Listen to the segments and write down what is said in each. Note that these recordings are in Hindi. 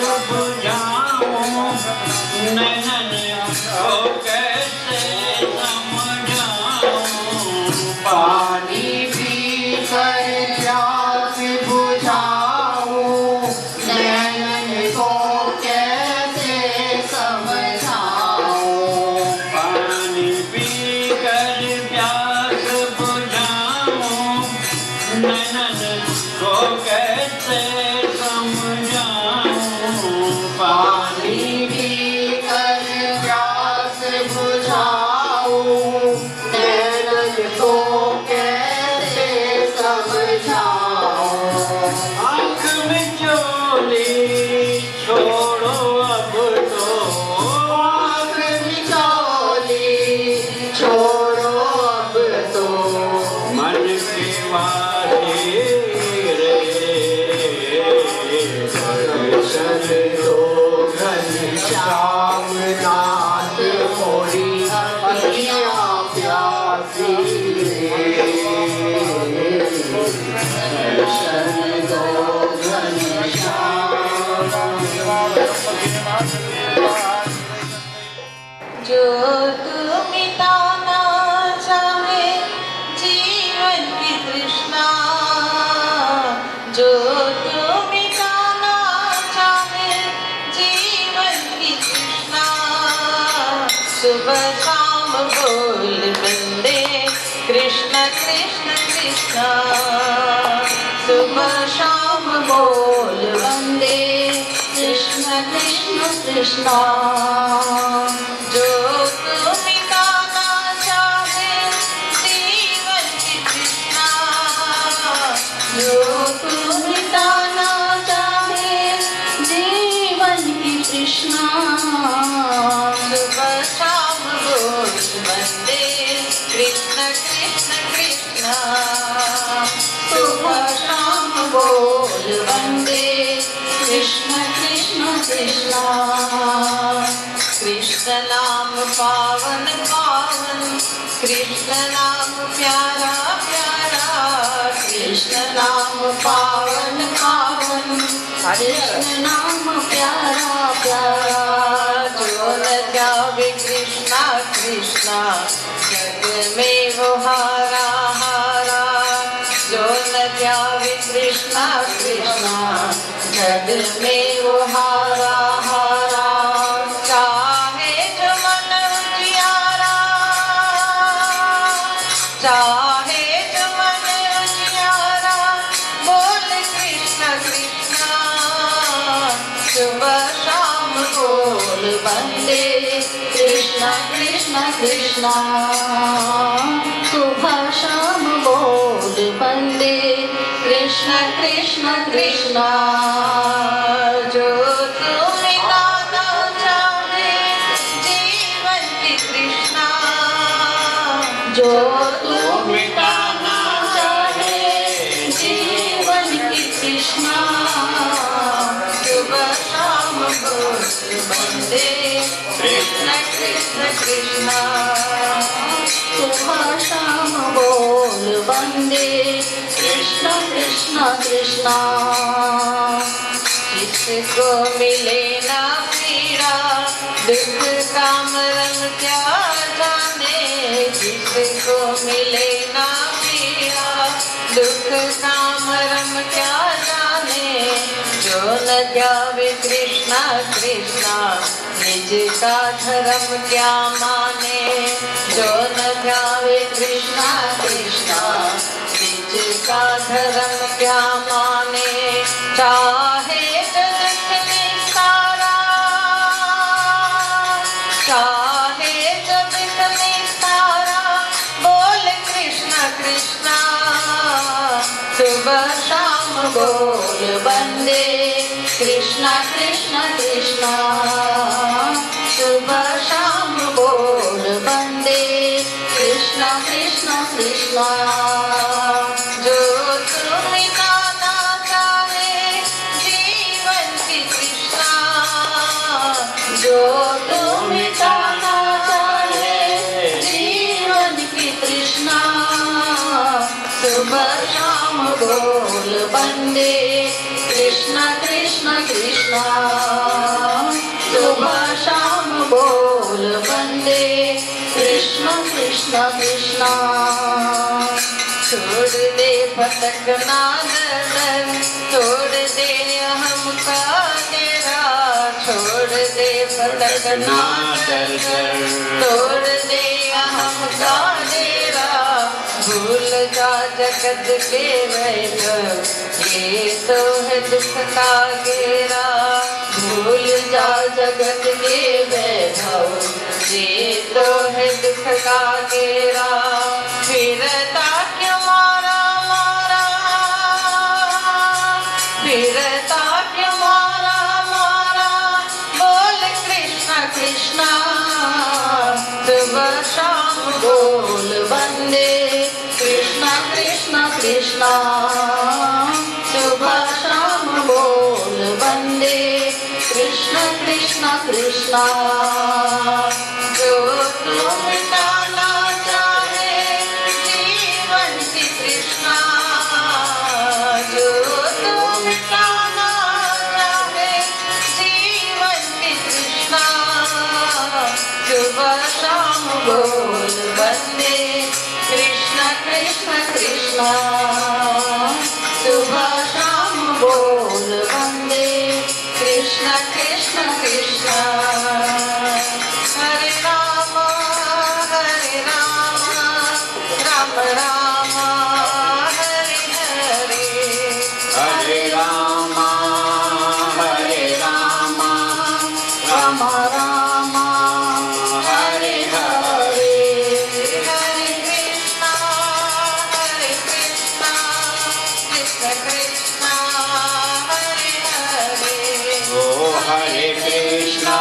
बुझाऊं, नैनन को कैसे समझाऊं। पानी पीकर प्यास बुझाऊं, नैनन को कैसे समझाऊं। पानी पीकर प्यास बुझाऊं, नैनन को कैसे समझाऊं। पानी पीकर प्यास बुझाऊं, नैनन को कैसे समझाऊं। आँख में चोली छोड़ो अब तो, आँख में चोली छोड़ो अब तो, मन के वाले रे दर्शन दो घनश्याम नाथ मोरी अखियाँ प्यासी रे। दर्शन दो घनश्याम। जो तू मिटाना चाहे जीवन की तृष्णा, जो तू मिटाना चाहे जीवन की तृष्णा, सुबह शाम बोल बंदे कृष्ण कृष्ण कृष्ण। सुबह शाम बोल बंदे कृष्ण कृष्ण कृष्ण। जो तू मिटाना चाहे जीवन की तृष्णा, जो तू मिटाना चाहे जीवन की तृष्णा, सुबह शाम बोल बंदे कृष्ण कृष्ण कृष्ण। सुबह शाम बोल बंदे कृष्ण कृष्ण कृष्ण। कृष्ण नाम पावन पावन, कृष्ण नाम प्यारा प्यारा। कृष्ण नाम पावन पावन, कृष्ण नाम प्यारा प्यारा। जो न जावे कृष्णा कृष्णा, जग में वो हारा हारा। जो न जावे कृष्णा कृष्णा, जग में वो हारा हारा। चाहे जो मन उजियारा, चाहे जो मन उजियारा, बोल कृष्ण कृष्ण। सुबह शाम बोल बंदे कृष्ण कृष्ण कृष्ण। सुबह शाम बोल बंदे कृष्ण कृष्ण कृष्ण। जो तू मिटाना चाहे जीवन की तृष्णा, जो तू मिटाना चाहे जीवन की तृष्णा, सुबह शाम बोल बंदे कृष्ण कृष्ण कृष्ण। सुबह शाम बोल बंदे कृष्ण कृष्ण कृष्ण। किसको मिले ना पीड़ा, दुख का मरम क्या जाने। किसको मिले ना पीड़ा, दुख का मरम क्या जाने। जो न जावे कृष्णा कृष्णा, निज का धर्म क्या माने। जो न जावे कृष्णा कृष्णा, निज का धर्म क्या माने। चाहे जगत में सारा, चाहे जगत में सारा, बोल कृष्ण कृष्णा। सुबह शाम बोल बंदे कृष्ण कृष्ण कृष्ण। सुबह शाम बोल बंदे कृष्ण कृष्ण कृष्ण। जो तू मिटाना चाहे जीवन की तृष्णा, जो तू मिटाना चाहे जीवन की तृष्णा, सुबह शाम बोल बंदे कृष्ण कृष्ण कृष्ण। सुबह शाम बोल वंदे कृष्ण कृष्ण कृष्ण। छोड़ दे भटकना दर, छोड़ दे अहम का डेरा, छोड़ दे भटकना दर, छोड़ दे अहम का डेरा। भूल जा जगत के वैभव, ये तो है दुख का घेरा। भूल जा जगत के वैभव, ये तो है दुख का घेरा। फिरता क्यों मारा मारा, फिरता क्यों मारा मारा, बोल कृष्ण कृष्ण। सुबह शाम बोल वंदे कृष्ण कृष्ण कृष्ण। सुबह शाम बोल वंदे कृष्ण कृष्ण कृष्ण। जो तू मिटाना चाहे जीवन की तृष्णा, जो तू मिटाना चाहे जीवन की तृष्णा। सुबह शाम बोल वंदे कृष्ण कृष्ण कृष्ण। सुबह शाम बोल वंदे कृष्ण कृष्ण कृष्ण। हरे राम राम राम हरे हरे, हरे राम राम राम हरे हरे। हरे कृष्णा कृष्ण कृष्ण हरे हरे। ओ हरे कृष्णा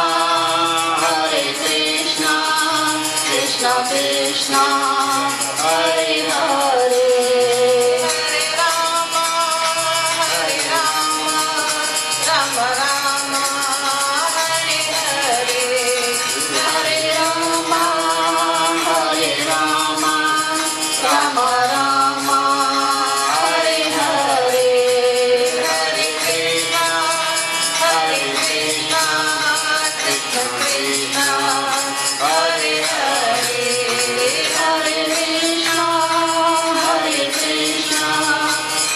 कृष्ण कृष्ण हरे हरे। हरे राम राम राम हरे हरे। हरे राम राम राम हरे हरे। हरे कृष्णा कृष्ण कृष्ण हरे हरे। हरे कृष्णा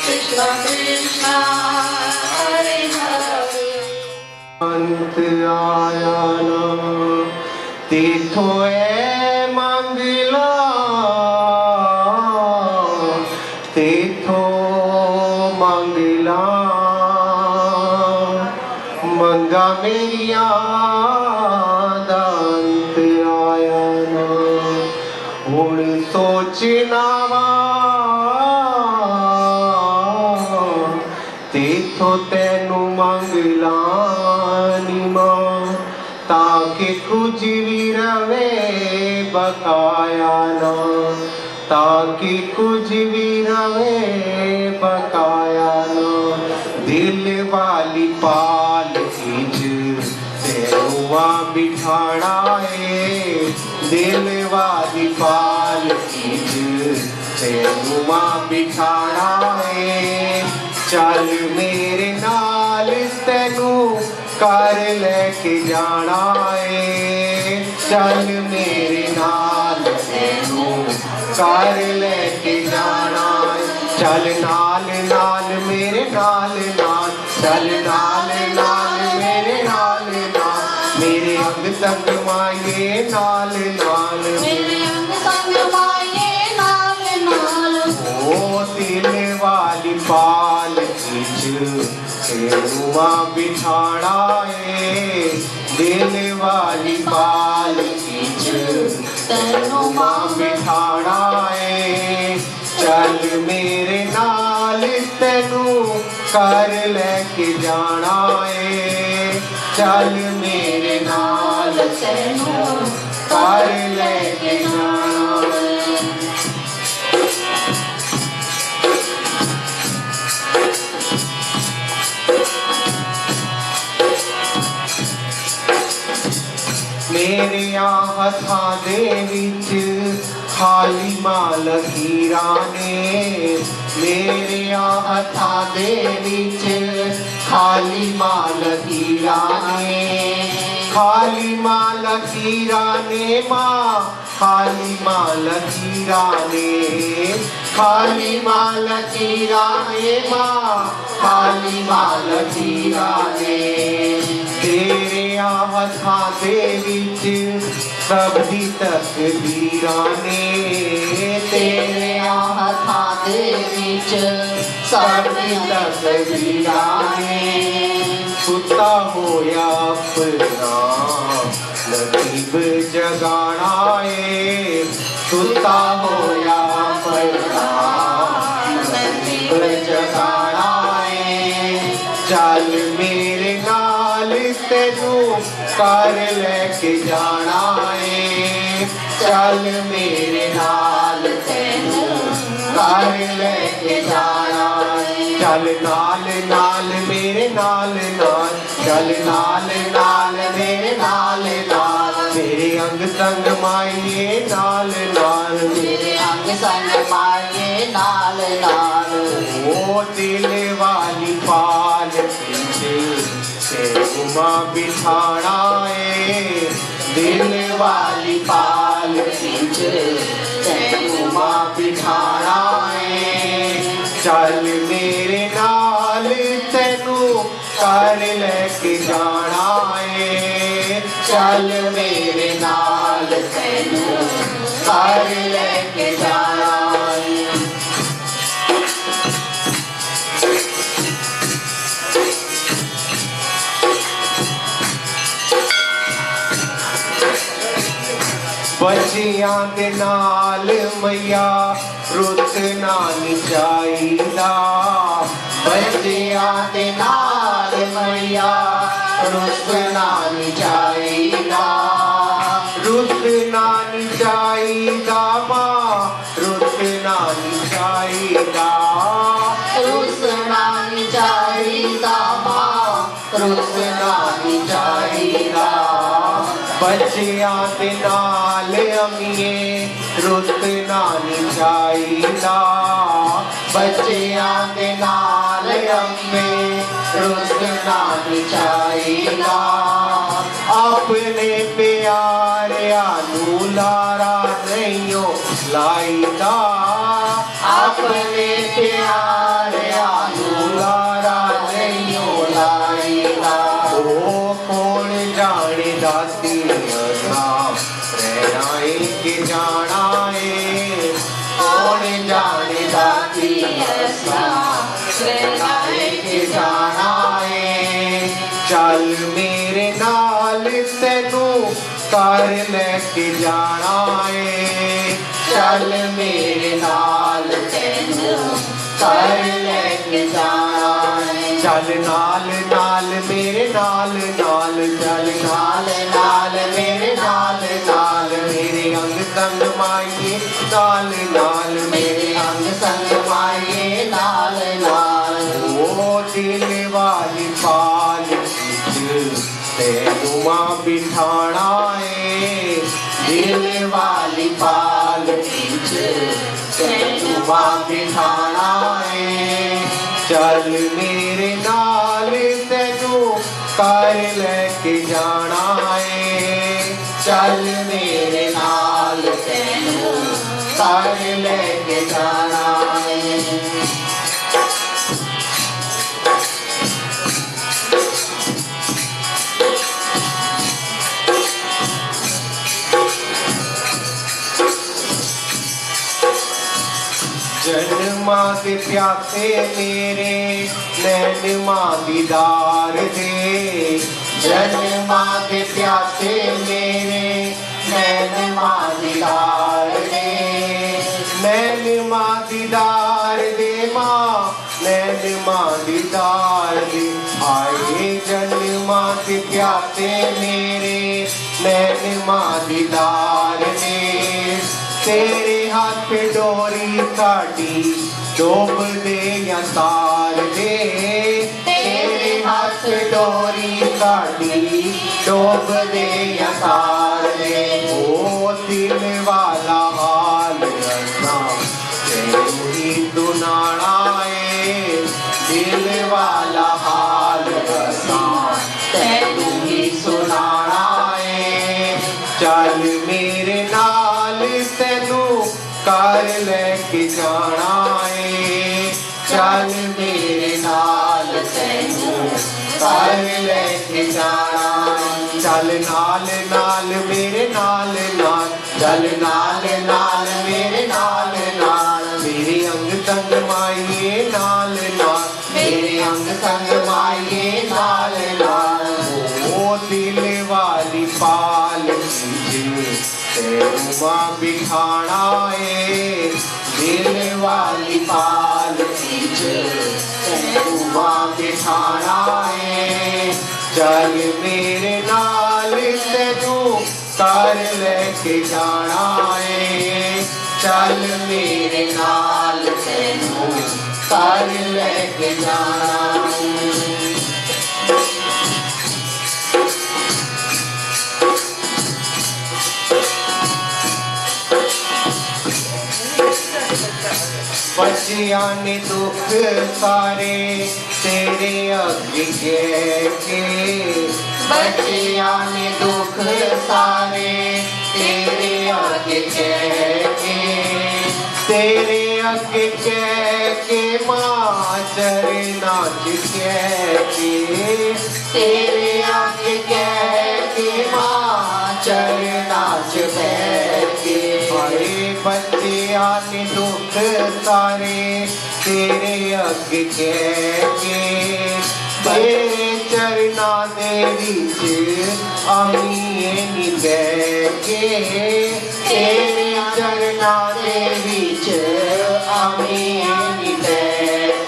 कृष्ण कृष्ण हरे हरे। अंत आया ना तीर्थो ए मंगला, तीर्थो मंगला। मंगा मेरिया अंत आया ना, हुण सोचना वा तेथो तेनू मंगला नी मां, ताकि कुछ भी रवे बकाया ना, ताकि कुछ भी रवे बकाया ना। दिल वाली पाल खींच तेनू वहाँ बिठाना है, दिल वाली पाल खींच तेनू वहाँ बिठाना है। चल मेरे नाल तेनू कर लेके जाना है, चल मेरे नाल तेनू कर लेके जाना है। चल नाल नाल मेरे नाल नाल, चल नाल नाल मेरे नाल नाल। मेरे अंग संग माये नाल नाल, मेरे अंग संग माये नाल नाल। ओ दिल वाली पाल खींच तेनू वहाँ बिठाना है, दिल वाली पाल खींच तेनू वहाँ बिठाना है। चल मेरे नाल तेनू कर लेके जाना है, चल मेरे नाल तेनू कर लेके जाना है। मेरे हथा दे विच खाली माल हीरा ने, मेरे हथा दे विच खाली माल हीरा ने, खाली माल हीरा ने माँ, खाली माल हीरा ने, खाली माल हीरा ने माँ, खाली माल हीरा ने। तेरे हथा दे विच सबदी तकदीरा ने, तेरे हथा दे विच सबदी तकदीरा ने। सुता होया अपना नसीब जगाना है, सुता होया अपना नसीब जगाना है। चल मेरे नाल तेनू कर लेके जाना है, चल मेरे नाल तेनू कर लेके जाना है। चल नाल नाल मेरे नाल नाल, चल नाल नाल मेरे नाल नाल, मेरे अंग संग माइए नाल नाल, मेरे अंग संग माइए नाल नाल। ओ दिल वाली पाल पीछे से घुमा बिठाना है, दिल वाली पाल पीछे से घुमा बिठाना है। चल मेरे नाल तेनू कर लेके जाना है, चल मेरे नाल तेनू कर लेके जाना है। बच्चियां दे नाल मैया रुतना नहीं चाहिदा, बच्चियां दे नाल मैया रुतना नहीं चाहिदा, रुतना नहीं चाहिदा माँ, रुतना नहीं चाहिदा, रुसना नहीं चाहिदा माँ, रुसना नहीं चाहिदा। बच्चियां दे नाल अमीए रुतना नहीं चाहिदा, बच्चियां दे नाल अम्मे रुतना नहीं चाहिदा। अपने प्यारिया नू लारा नहीं हो लाईदा, अपने प्यारिया नू लारा नहीं हो लाईदा। ओ कौन जाने दाती रहना के जाना है, कौन जाने दाती रहना के जाना है। चल मेरे नाल तेनू कर लेके जाना है, चल मेरे नाल तेनू कर लेके जाना है। चल नाल नाल मेरे नाल नाल, चल नाल नाल मेरे नाल नाल, मेरे अंग संग माइए नाल नाल, मेरे अंग संग माइए नाल नाल। ओ दिल वाली पाल तेनू माँ बिठाना है, दिल वाली पाल तेनू माँ बिठाना है। चल मेरे नाल तेनू कर लेके जाना है, चल मेरे नाल तेनू कर लेके जाना है। जन्मा के प्यासे मेरे नैन माँ दीदार दे, जन्मा के प्यासे मेरे नैन माँ दीदार दे, नैन माँ दीदार दे माँ, नैन माँ दीदार दे। आए जन्मा के प्यासे मेरे नैन माँ दीदार दे, तेरे हाथ डोरी साड़ी डोब दे या तार दे, तेरे हाथ डोरी साड़ी डोब दे या तार दे। ओ दिल वाला हाल रखना तेनू ही दुनाना है, दिल वाला हाल जाना है चल मेरे नाल तैनू कर लेके जाना चल नाल नाल मेरे नाल नाल चल नाल नाल मेरे नाल नाल मेरे अंग संग माइए नाल नाल मेरे अंग संग माइए नाल नाल ओ दिल वाली पाल तेरुआ बिठाना है दिल वाली पाल तेरुआ बिठाना है चल मेरे नाल तेनू कर लेके जाना है चल मेरे नाल तेनू कर लेके जाना बच्चियां ने दुख सारे तेरे अगे के बच्चियां ने दुख सारे तेरे अगे के तेरे अगे के मां चरना के तेरे अगे के मां चरना के बच्चियां ने दुख सारे तेरे अगे के तेरे चरना दे विच आमीए नी के तेरे चरना दे विच आमीए नी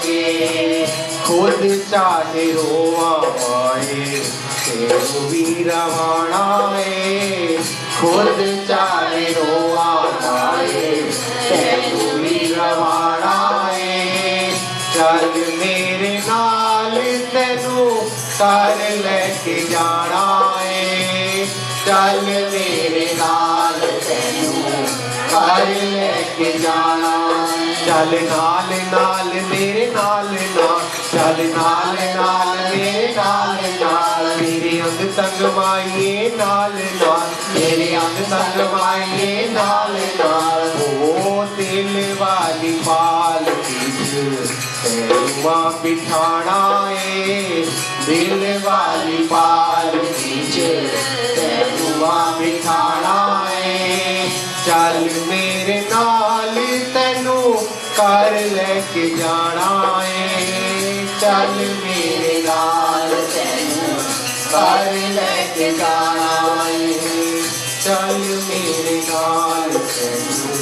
के खुद चाहे रोआ माए तेरू भी रवाना है खुद चाहे रोआ माए तेरू भी रवाना है चल मेरे नाल तेनू कर लेके जाना है चल मेरे नाल तेनू कर लेके जाना चल नाल नाल मेरे नाल नाल चल नाल नाल मेरे नाल नाल मेरे अंग संग माइए नाल नाल मेरे अंग संग माइए नाल नाल ओ दिल वाली पाल तेरुआ बिठाना है दिल वाली पाल तेरुआ बिठाना है चल मेरे नाल तेनू कर लेके जाना है चल मेरे नाल तेनू कर लेके जाना है चल मेरे नाल तेनू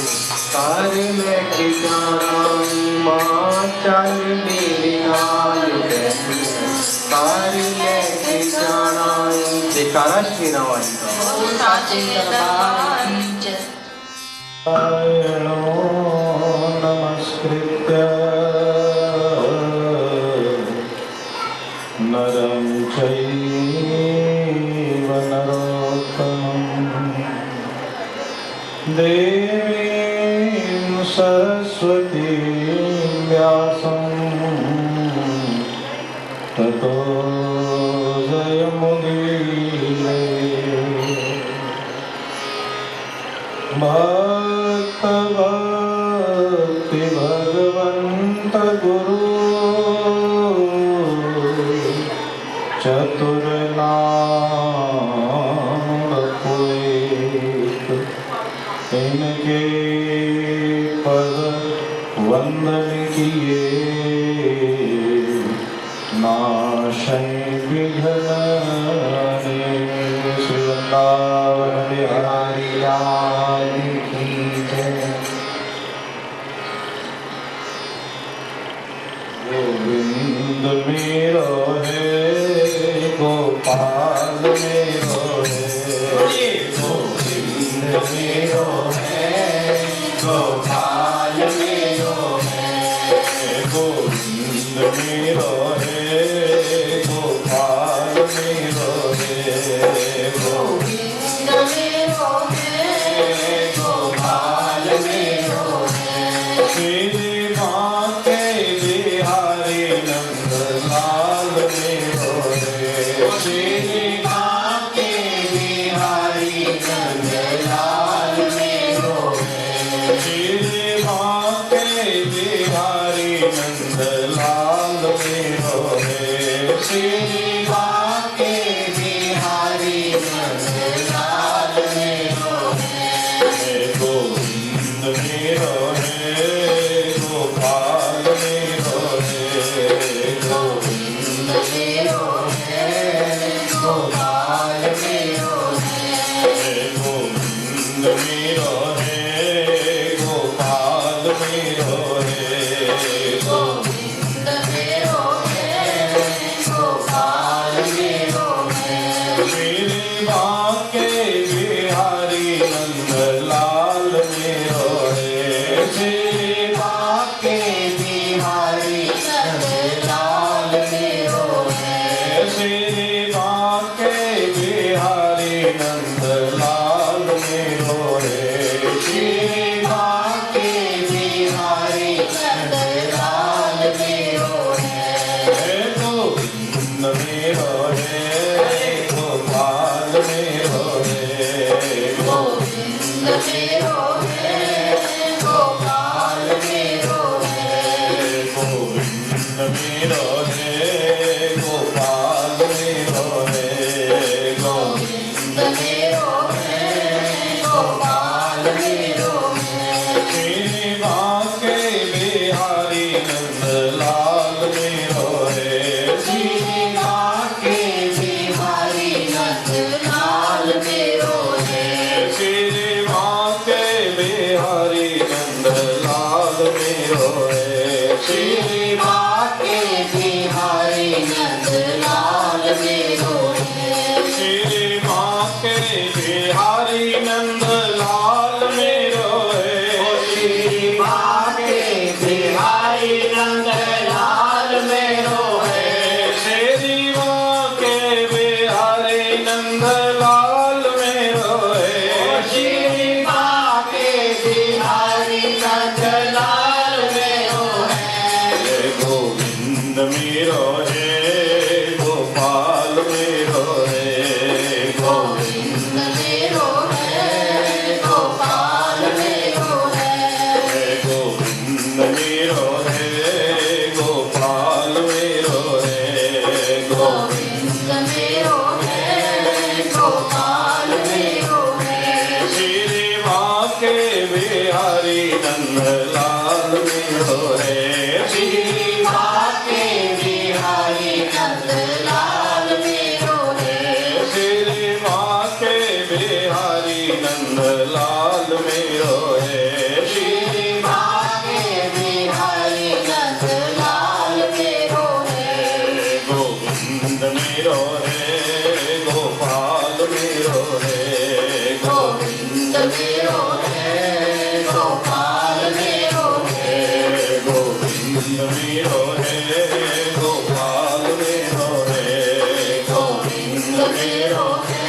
कर लेके जाना मां चल मेरे नाल तेनू कर लेके जाना जयकारा श्री राम वाली का साचे दरबार नीचे नारायणो नमस्कृत्य नरं चैव नरोत्तमं देवीं सरस्वतीं व्यासं ततो जयमुदीरये भक्त भक्ति भगवंत गुरु चतुर नाम कोई इनके पद वंदन किए नाशय विघ्न श्री वृंदावन बिहारी लाल की जय गोविंद मेरो है गोपाल मेरो है गोविंद मेरो है गोपाल मेरो है गोविंद मेरो है गोपाल मेरो है गोविंद मेरो है गोपाल मेरो है श्री माते बिहारी नंद लाल मेरो है श्री माते बिहारी नंद लाल मेरो रे श्री बांके बिहारी नंद लाल मेरो है गोविंद मेरो रे गोपाल मेरो रे गोविंद मेरो है गोपाल मेरो है गोविंद मेरो रे गोपाल मेरो रे गोविंद मेरो है गोपाल मेरो है श्री बांके बिहारी नंद लाल मेरो रे श्री बांके बिहारी नंद लाल मेरो है श्री बांके बिहारी नंद लाल मेरो रे श्री बांके बिहारी नंद लाल मेरो है श्री बांके बिहारी नंद लाल मेरो रे श्री बांके बिहारी नंद लाल मेरो है श्री बांके बिहारी नंद लाल मेरो रे श्री बांके बिहारी नंद लाल मेरो है गोविंद मेरो रे गोपाल मेरो रे गोविंद मेरो है गोपाल मेरो है गोविंद मेरो रे गोपाल मेरो रे गोविंद मेरो है गोपाल मेरो है श्री बांके बिहारी नंद लाल मेरो रे श्री बांके बिहारी नंद लाल मेरो है श्री बांके बिहारी नंद लाल मेरो रे श्री बांके बिहारी नंद लाल मेरो है गोविंद मेरो रे गोपाल मेरो रे गोविंद मेरो है गोपाल मेरो है गोविंद मेरो रे गोपाल मेरो रे गोविंद मेरो है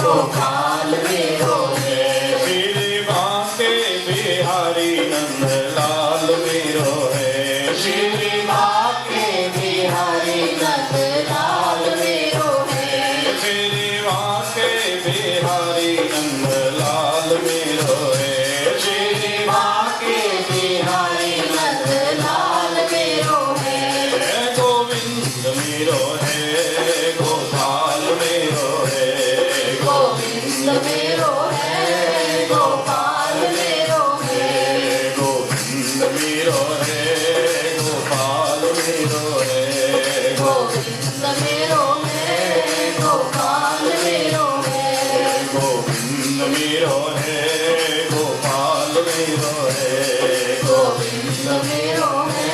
गोपाल मेरो है श्री बांके बिहारी नंद लाल मेरो रे श्री बांके बिहारी नंद लाल मेरो है श्री बांके बिहारी नंद लाल मेरो रे श्री बांके बिहारी नंद लाल मेरो है गोविंद मेरो रे गोपाल मेरो रे गोविंद मेरो है गोपाल मेरो है गोविंद मेरो रे गोपाल मेरो रे गोविंद मेरो है गोपाल मेरो है गोविंद मेरो रे गोपाल मेरो रे गोविंद मेरो है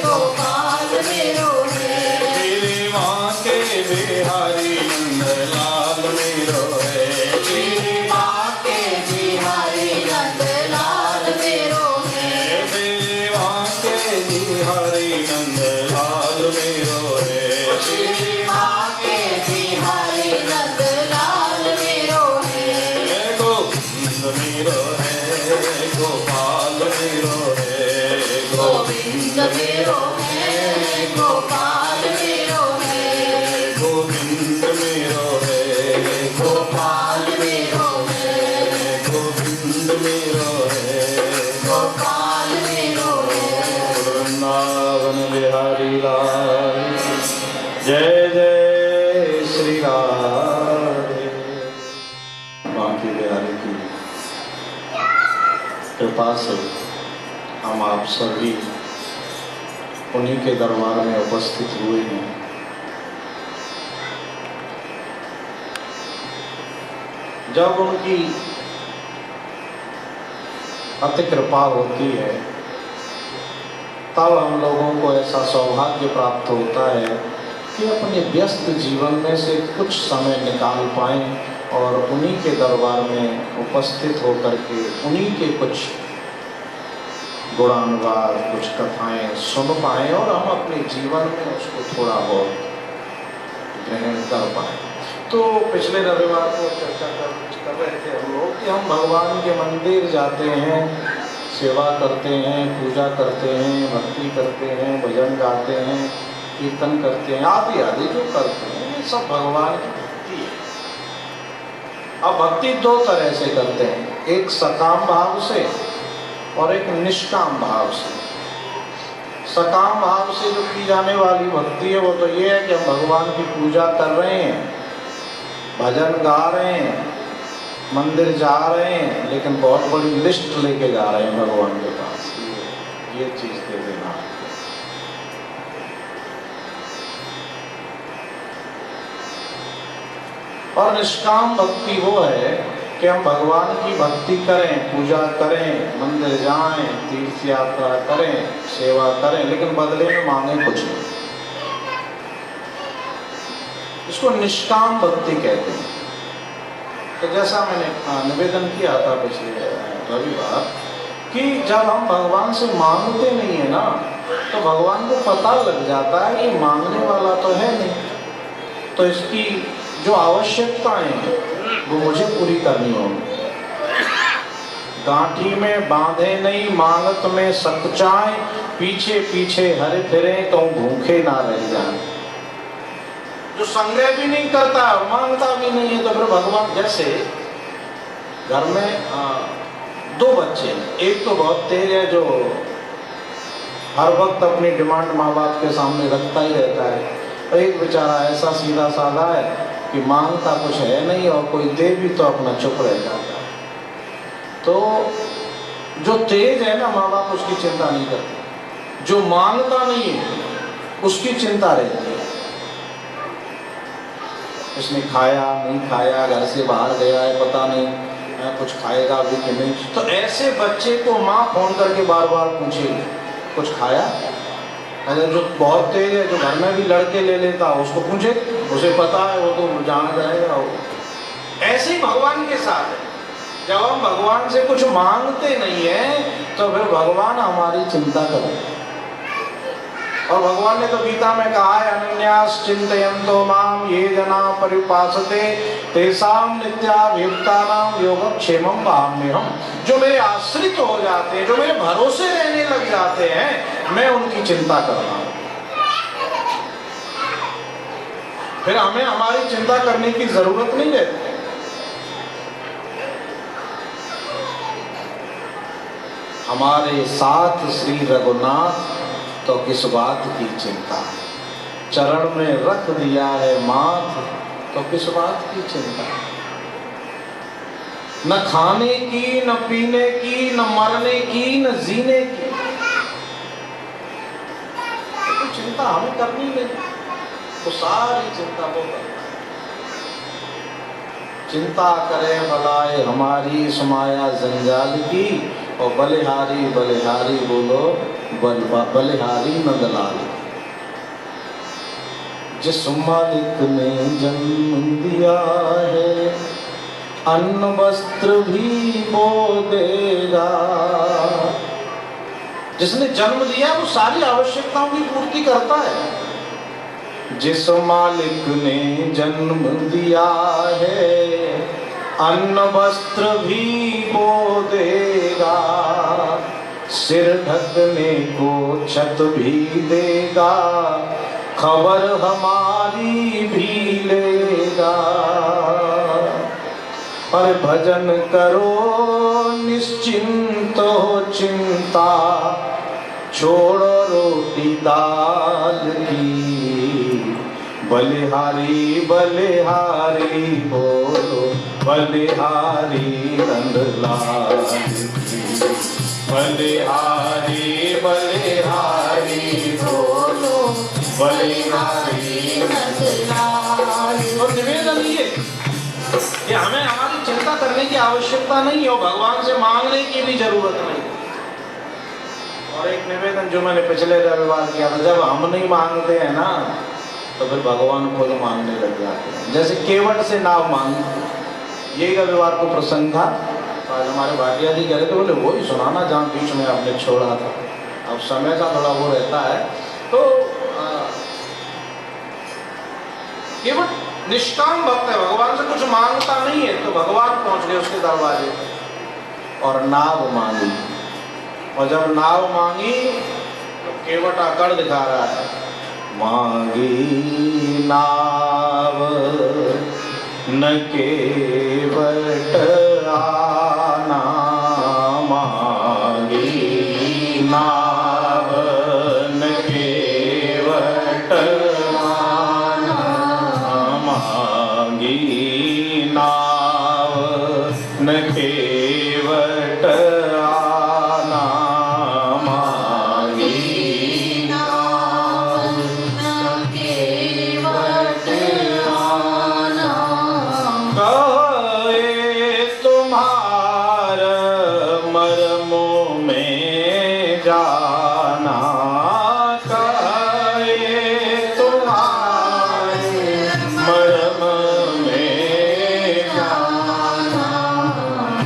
गोपाल मेरो है श्री बांके बिहारी नंद लाल मेरो रे श्री बांके बिहारी नंद लाल मेरो है श्री बांके बिहारी नंद लाल मेरो रे श्री बांके बिहारी नंद लाल मेरो है गोविंद मेरो रे गोपाल मेरो रे गोविंद मेरो है गोपाल मेरो है गोविंद मेरो रे गोपाल मेरो है गोविंद मेरो रे गोपाल मेरो है वृंदावन बिहारी लाल जय जय श्री राधे। बांके बिहारी की कृपा से हम आप सभी उन्हीं के दरबार में उपस्थित हुए हैं। जब उनकी अति कृपा होती है तब हम लोगों को ऐसा सौभाग्य प्राप्त होता है कि अपने व्यस्त जीवन में से कुछ समय निकाल पाएं और उन्हीं के दरबार में उपस्थित होकर के उन्हीं के कुछ गुणानुवाद, कुछ कथाएं सुन पाएं और हम अपने जीवन में उसको थोड़ा बहुत ग्रहण कर पाएं। तो पिछले रविवार को चर्चा कर रहे थे हम लोग कि हम भगवान के मंदिर जाते हैं, सेवा करते हैं, पूजा करते हैं, भक्ति करते हैं, भजन गाते हैं, कीर्तन करते हैं, आदि आदि जो करते हैं ये सब भगवान की भक्ति है। अब भक्ति दो तरह से करते हैं, एक सकाम भाव से और एक निष्काम भाव से। सकाम भाव से जो की जाने वाली भक्ति है वो तो ये है कि हम भगवान की पूजा कर रहे हैं, भजन गा रहे हैं, मंदिर जा रहे हैं, लेकिन बहुत बड़ी लिस्ट लेके जा रहे हैं भगवान के पास, ये चीज दे देना। और निष्काम भक्ति वो है कि हम भगवान की भक्ति करें, पूजा करें, मंदिर जाएं, तीर्थ यात्रा करें, सेवा करें, लेकिन बदले में मांगे कुछ नहीं। इसको निष्काम भक्ति कहते हैं। तो जैसा मैंने निवेदन किया था पिछले रविवार कि जब हम भगवान से मांगते नहीं है ना, तो भगवान को पता लग जाता है कि मांगने वाला तो है नहीं, तो इसकी जो आवश्यकताएं हैं वो मुझे पूरी करनी होगी। गांठी में बांधे नहीं मांगत में सच्चाई, पीछे पीछे हरे फिरे तो भूखे ना रह जाए। जो संग्रह भी नहीं करता, मांगता भी नहीं है, तो फिर भगवान, जैसे घर में दो बच्चे हैं, एक तो बहुत तेज है जो हर वक्त अपनी डिमांड माँ बाप के सामने रखता ही रहता है, और एक बेचारा ऐसा सीधा साधा है कि मांगता कुछ है नहीं, और कोई दे भी तो अपना चुप रह जाता है। तो जो तेज है ना, माँ बाप उसकी चिंता नहीं करते, जो मांगता नहीं है उसकी चिंता रहती है। उसने खाया नहीं खाया, घर से बाहर गया है पता नहीं, कुछ खाएगा भी कि नहीं। तो ऐसे बच्चे को माँ फोन करके बार बार पूछेगी कुछ खाया। अगर जो बहुत तेज है, जो घर में भी लड़के ले लेता, उसको पूछे, उसे पता है, वो तो जान जाएगा। ऐसे ही भगवान के साथ है, जब हम भगवान से कुछ मांगते नहीं है तो फिर भगवान हमारी चिंता करें। और भगवान ने तो गीता में कहा है, अनन्यास चिंतयन्तो माम ये जना परिपासते तेषां नित्याभियुक्तानां योगक्षेमं वहाम्यहम्। जो मेरे आश्रित हो जाते हैं, जो मेरे भरोसे रहने लग जाते हैं, मैं उनकी चिंता करता हूँ। फिर हमें हमारी चिंता करने की जरूरत नहीं रहती। हमारे साथ श्री रघुनाथ, तो किस बात की चिंता, चरण में रख दिया है माथ, तो किस बात की चिंता। न खाने की, न पीने की, न मरने की, न जीने की, तो चिंता हमें करनी नहीं, तो सारी चिंता वो करता है। चिंता करें भलाए हमारी समाया जंजाल की, और बलिहारी बलिहारी बोलो बलिहारी नंदलाल। जिस मालिक ने जन्म दिया है, अन्न वस्त्र भी वो देगा। जिसने जन्म दिया वो सारी आवश्यकताओं की पूर्ति करता है। जिस मालिक ने जन्म दिया है, अन्न वस्त्र भी वो देगा। सिर ढकने को छत भी देगा, खबर हमारी भी लेगा। और भजन करो निश्चिंत हो चिंता, छोड़ो रोटी दाल की। बलिहारी बलिहारी बोलो, बलिहारी नंदलाल की। बलिहारी बलिहारी बोलो, बलिहारी नंदलाल। और निवेदन ये कि हमें हमारी चिंता करने की आवश्यकता नहीं हो, भगवान से मांगने की भी जरूरत नहीं। और एक निवेदन जो मैंने पिछले रविवार किया था, जब हम नहीं मांगते हैं ना, तो फिर भगवान खुद मांगने लग जाते हैं। जैसे केवट से नाव मांग, यही रविवार को प्रसंग था। आज हमारे भाटिया जी कह रहे थे, बोले वही सुनाना जहाँ बीच में आपने छोड़ा था। अब समय का थोड़ा वो रहता है। तो केवट निष्काम भक्त है, भगवान से कुछ मांगता नहीं है, तो भगवान पहुंच गए उसके दरवाजे और नाव मांगी। और जब नाव मांगी तो केवट आकड़ दिखा रहा है, मांगी नाव न केवट आना, मांगी नाव न केवट आना, मांगी नाव न केवट आना, मांगी नाव न केवट आना। कहे तुम्हार मर्मो में जाना, कहे तुम्हारे मर्म में जाना,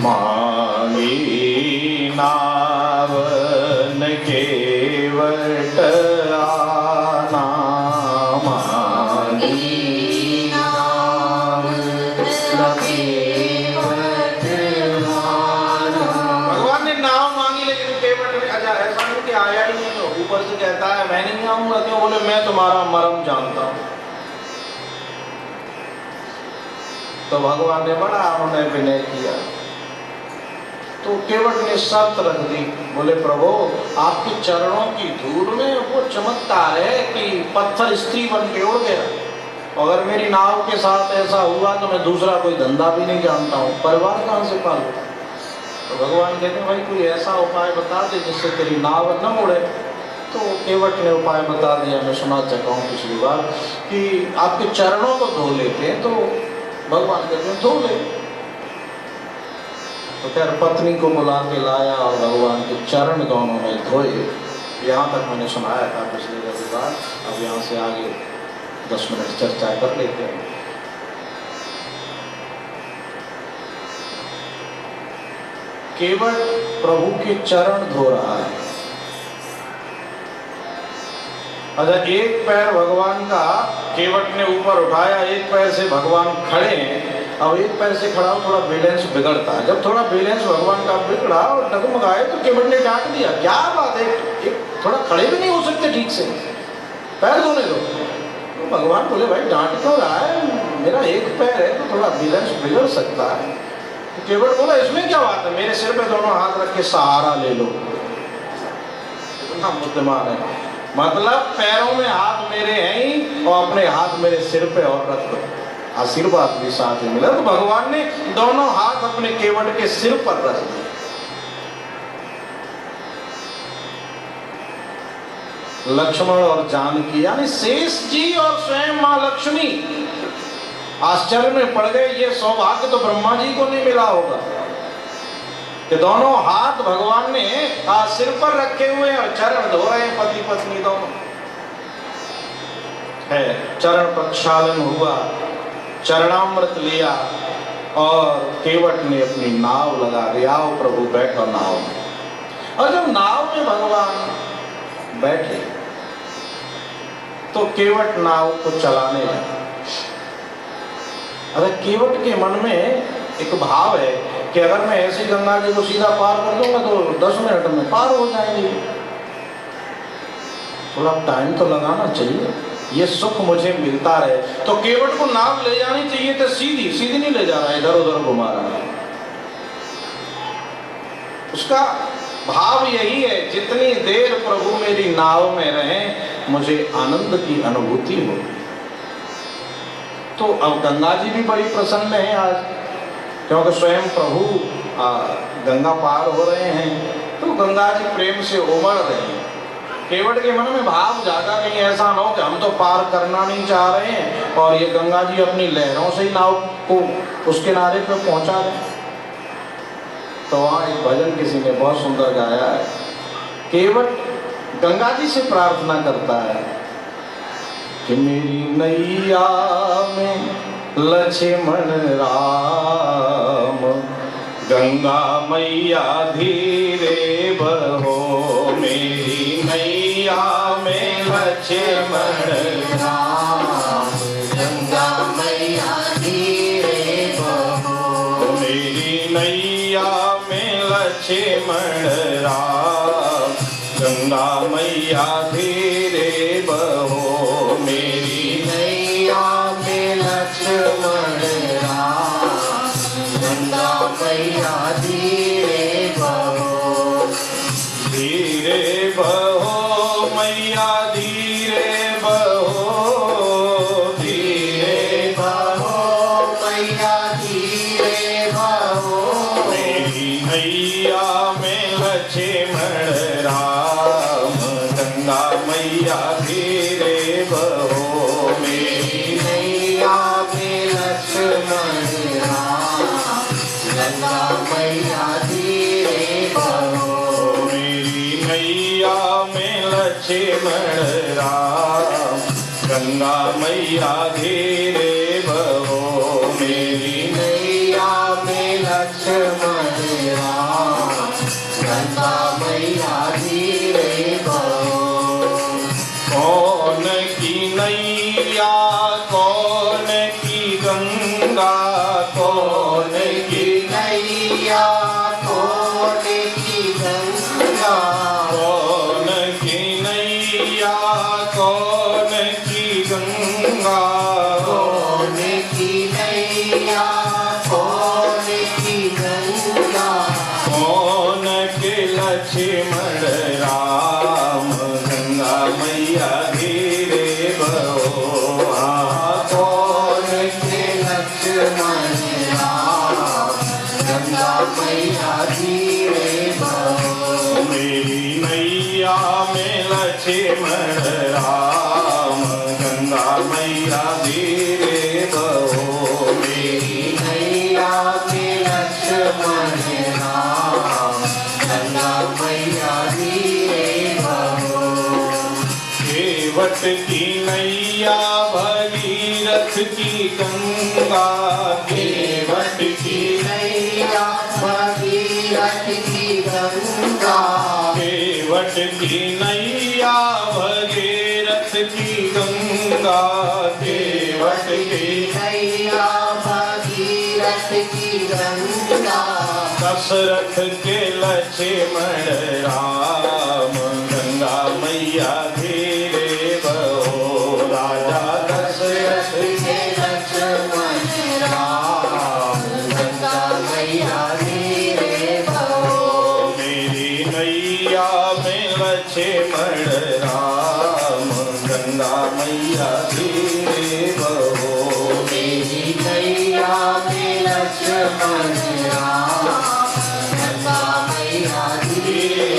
मांगी नाव न केवट आना, मांगी नाव न केवट आना। भगवान ने नाव मांगी लेकिन केवट ने अच्छा ऐसा नहीं कि आया ही नहीं हो, ऊपर से कहता है मैं नहीं आऊंगा, क्यों? बोले मैं तुम्हारा मर्म जानता हूं। तो भगवान ने बड़ा उन्हें विनय किया, तो केवट ने शर्त रख दी, बोले प्रभु आपके चरणों की धूल में वो चमत्कार है कि पत्थर स्त्री बन के उड़ गया। अगर मेरी नाव के साथ ऐसा हुआ तो मैं दूसरा कोई धंधा भी नहीं जानता हूँ, परिवार कहाँ से पालूं? तो भगवान कहते हैं भाई कोई ऐसा उपाय बता दे जिससे तेरी नाव न उड़े। तो केवट ने उपाय बता दिया, मैं सुना चुका हूँ पिछली बार, कि आपके चरणों को धो लेते हैं। तो भगवान कहते हैं धो ले। तो खैर पत्नी को बुला के लाया और भगवान के चरण दोनों में धोए। यहाँ तक मैंने सुनाया था पिछले रविवार, अब यहाँ से आगे 10 मिनट चर्चा कर लेते हैं। केवट प्रभु के चरण धो रहा है। अच्छा, एक पैर भगवान का केवट ने ऊपर उठाया, एक पैर से भगवान खड़े हैं। अब एक पैर से खड़ा हो, थोड़ा बैलेंस बिगड़ता है। जब थोड़ा बैलेंस भगवान का बिगड़ा और डगमगाए तो केवट ने डांट दिया, क्या बात है, एक थोड़ा खड़े भी नहीं हो सकते ठीक से, पैर धोने दो। तो भगवान बोले भाई डांट क्यों रहा है, मेरा एक पैर है तो थोड़ा बैलेंस बिगड़ सकता है। तो केवट बोला इसमें क्या बात है, मेरे सिर पे दोनों हाथ रख के सहारा ले लो। इतना बुद्धिमान है, मतलब पैरों में हाथ मेरे हैं ही और अपने हाथ मेरे सिर पे और रख दो, आशीर्वाद भी साथ ही मिला। तो भगवान ने दोनों हाथ अपने केवट के सिर पर रख दिए। लक्ष्मण और जानकी यानी शेष जी और स्वयं मां लक्ष्मी आश्चर्य में पड़ गए। ये सौभाग्य तो ब्रह्मा जी को नहीं मिला होगा कि दोनों हाथ भगवान ने सिर पर रखे हुए और चरण धो रहे हैं पति पत्नी दोनों है। चरण प्रक्षालन हुआ, चरणामृत लिया और केवट ने अपनी नाव लगा दी, आओ प्रभु बैठो नाव में। और जब नाव में भगवान बैठे तो केवट नाव को चलाने लगा। अरे केवट के मन में एक भाव है कि अगर मैं ऐसी गंगा जी को सीधा पार कर दूंगा तो 10 मिनट में पार हो जाएंगे, थोड़ा टाइम तो लगाना चाहिए, ये सुख मुझे मिलता रहे। तो केवट को नाव ले जानी चाहिए तो सीधी सीधी नहीं ले जा रहा है, इधर उधर घुमा रहा है। उसका भाव यही है, जितनी देर प्रभु मेरी नाव में रहें मुझे आनंद की अनुभूति हो। तो अब गंगा जी भी बड़ी प्रसन्न है आज, क्योंकि स्वयं प्रभु गंगा पार हो रहे हैं। तो गंगा जी प्रेम से उमड़ रहे हैं। केवट के मन में भाव जागा, कहीं ऐसा न हो कि हम तो पार करना नहीं चाह रहे हैं और ये गंगा जी अपनी लहरों से ही नाव को उस किनारे पे पहुंचा दें। तो वहाँ एक भजन किसी ने बहुत सुंदर गाया है। केवट गंगा जी से प्रार्थना करता है कि मेरी नैया में लक्ष्मण राम, गंगा मैया धीरे बहो, मेरी नैया में लक्ष्मण राम, गंगा मैया लक्ष्मण राम। गंगा मैया धीरे बहो मेरी नैया में लक्ष्मण राम। गंगा मैया धीरे बहो। धीरे बहो मैया धीरे बहो। धीरे बहो मैया धीरे बहो। मेरी नैया में लक्ष्मण राम। गंगा मैया धीरे बहो मेरी नैया में लक्ष्मण राम। गंगा मैया धीरे बहो। मेरी नैया में लक्ष्मण राम। गंगा मैया धीरे बहो मेरी नैया में लक्ष्मण राम। गंगा मैया धीरे बहो। कौन की नैया कौन की गंगा। कौन की नैया कौन की गंगा। कौन की नैया कौन की गंगा। कौन की नैया कौन की गंगा। कौन के लक्ष्मण राम। गंगा मैया धीरे बहो। कौन के लक्ष्मण राम। गंगा मैया धीरे बहो। मेरी नैया में लक्ष्मण राम। गंगा मैया धीरे बहो मेरी नैया में लक्ष्मण राम। गंगा मैया धीरे बहो। केवट की नैया भगीरथ की गंगा। केवट की नैया भगीरथ की गंगा। केवट की नैया भगीरथ की गंगा। केवट की नैया भगीरथ की गंगा। दशरथ के लक्ष्मण राम। गंगा मैया धीरे बहो। राजा दशरथ के लक्ष्मण राम। गंगा मैया धीरे बहो। मेरी नैया में लक्ष्मण राम। गंगा मैया धीरे बहो मेरी नैया में लक्ष्मण राम। गंगा मैया धीरे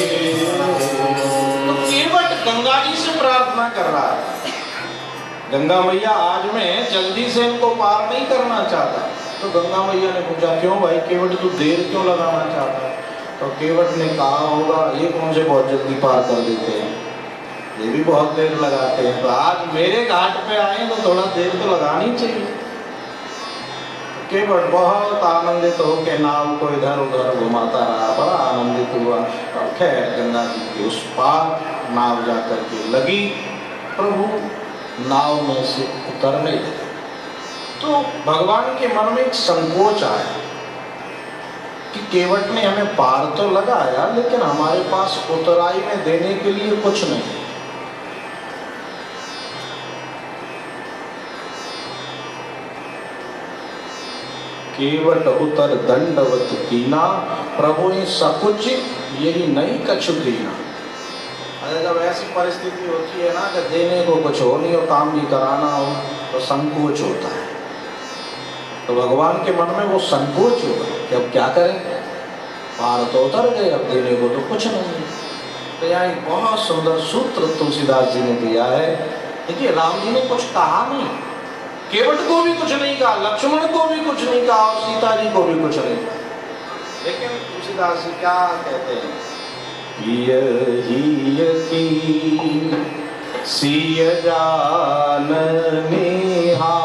बहो। तो केवट गंगा जी से प्रार्थना कर रहा है। गंगा मैया आज मैं जल्दी से इनको पार नहीं करना चाहता। तो गंगा मैया ने पूछा क्यों भाई केवट तू देर क्यों लगाना चाहता है। तो केवट ने कहा होगा ये कौन से बहुत जल्दी पार कर देते हैं, ये भी बहुत देर लगाते हैं। तो आज मेरे घाट पे आए तो थोड़ा देर तो लगानी चाहिए। केवट बहुत आनंदित होकर नाव को इधर उधर घुमाता रहा, बड़ा आनंदित हुआ। और खैर गंगा जी के उस पार नाव जाकर के लगी। प्रभु नाव में से उतरने लगे तो भगवान के मन में एक संकोच आया कि केवट ने हमें पार तो लगाया लेकिन हमारे पास उतराई में देने के लिए कुछ नहीं। केवट उतर दंडवत कीना। प्रभु ने सकुच यही नहीं कछु कीना। अरे जब ऐसी परिस्थिति होती है ना कि देने को कुछ हो नहीं और काम भी कराना हो तो संकोच होता है। तो भगवान के मन में वो संकोच होगा कि अब क्या करें, पार तो उतर गए, अब देने को तो कुछ नहीं। तो यहाँ एक बहुत सुंदर सूत्र तुलसीदास जी ने दिया है। देखिए राम जी ने कुछ कहा नहीं, केवट को भी कुछ नहीं कहा, लक्ष्मण को भी कुछ नहीं कहा और सीता जी को भी कुछ नहीं कहा। लेकिन तुलसीदास जी क्या कहते हैं, हिय की सिय जान निहारी।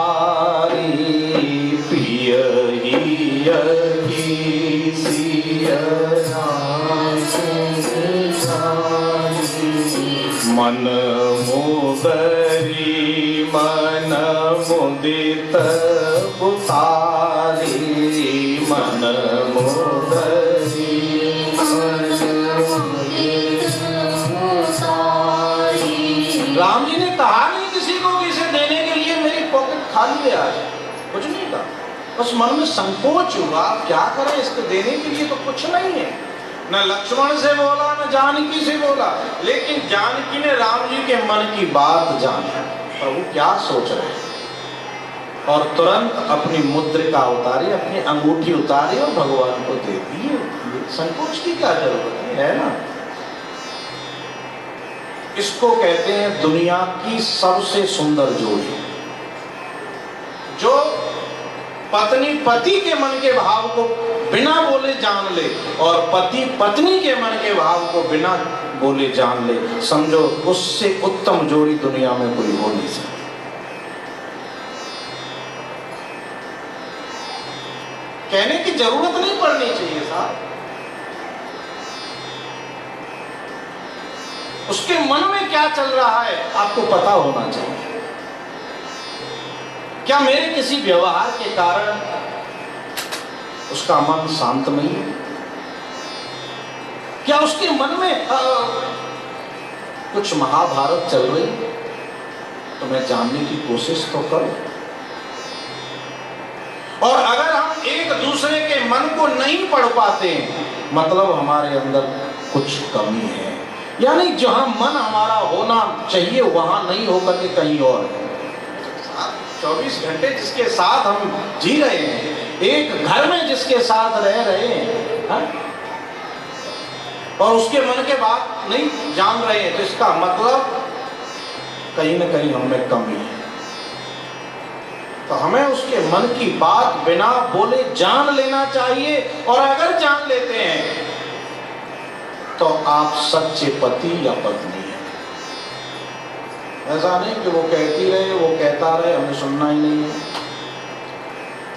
पिय हिय की सिय जान मन मुदरी मन मुदित बुतारी। मन मुदरी मन उस मन में संकोच हुआ, क्या करें, इसको देने के लिए तो कुछ नहीं है। न लक्ष्मण से बोला न जानकी से बोला, लेकिन जानकी ने राम जी के मन की बात जानी, प्रभु क्या सोच रहे हैं, और तुरंत अपनी मुद्रिका उतारी, अपनी अंगूठी उतारी और भगवान को दे दी। संकोच की क्या जरूरत है ना। इसको कहते हैं दुनिया की सबसे सुंदर जोड़ी, जो पत्नी पति के मन के भाव को बिना बोले जान ले और पति पत्नी के मन के भाव को बिना बोले जान ले। समझो उससे उत्तम जोड़ी दुनिया में कोई हो नहीं सकती। कहने की जरूरत नहीं पड़नी चाहिए साहब। उसके मन में क्या चल रहा है आपको पता होना चाहिए। क्या मेरे किसी व्यवहार के कारण उसका मन शांत नहीं है? क्या उसके मन में कुछ महाभारत चल रही है? तो मैं जानने की कोशिश तो करूं। और अगर हम एक दूसरे के मन को नहीं पढ़ पाते, मतलब हमारे अंदर कुछ कमी है, यानी जहां मन हमारा होना चाहिए वहां नहीं होकर के कहीं और है। 24 घंटे जिसके साथ हम जी रहे हैं, एक घर में जिसके साथ रह रहे हैं, हा? और उसके मन के बात नहीं जान रहे हैं, तो इसका मतलब कहीं ना कहीं हमें कमी है। तो हमें उसके मन की बात बिना बोले जान लेना चाहिए। और अगर जान लेते हैं तो आप सच्चे पति या पत्नी हैं। ऐसा नहीं कि वो कहती रहे, वो कहता रहे, हमें सुनना ही नहीं है।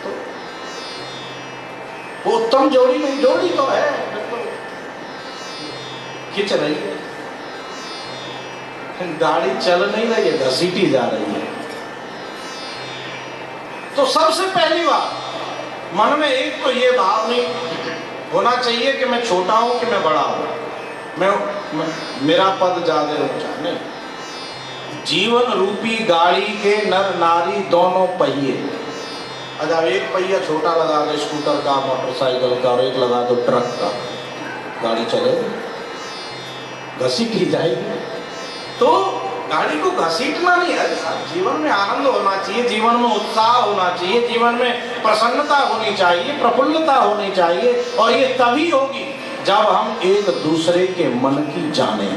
तो वो उत्तम जोड़ी नहीं, जोड़ी तो है, खिंच रही है, गाड़ी चल नहीं रही है, घसीटी जा रही है। तो सबसे पहली बात मन में एक तो ये भाव नहीं होना चाहिए कि मैं छोटा हूं कि मैं बड़ा हूं, मेरा पद ज्यादा ऊंचा नहीं। जीवन रूपी गाड़ी के नर नारी दोनों पहिए, अगर एक पहिया छोटा लगा दो स्कूटर का, मोटरसाइकिल का, और एक लगा दो ट्रक का, गाड़ी चलेगी? घसीट ही जाएगी। तो गाड़ी को घसीटना नहीं है साहब। जीवन में आनंद होना चाहिए, जीवन में उत्साह होना चाहिए, जीवन में प्रसन्नता होनी चाहिए, प्रफुल्लता होनी चाहिए। और ये तभी होगी जब हम एक दूसरे के मन की जाने।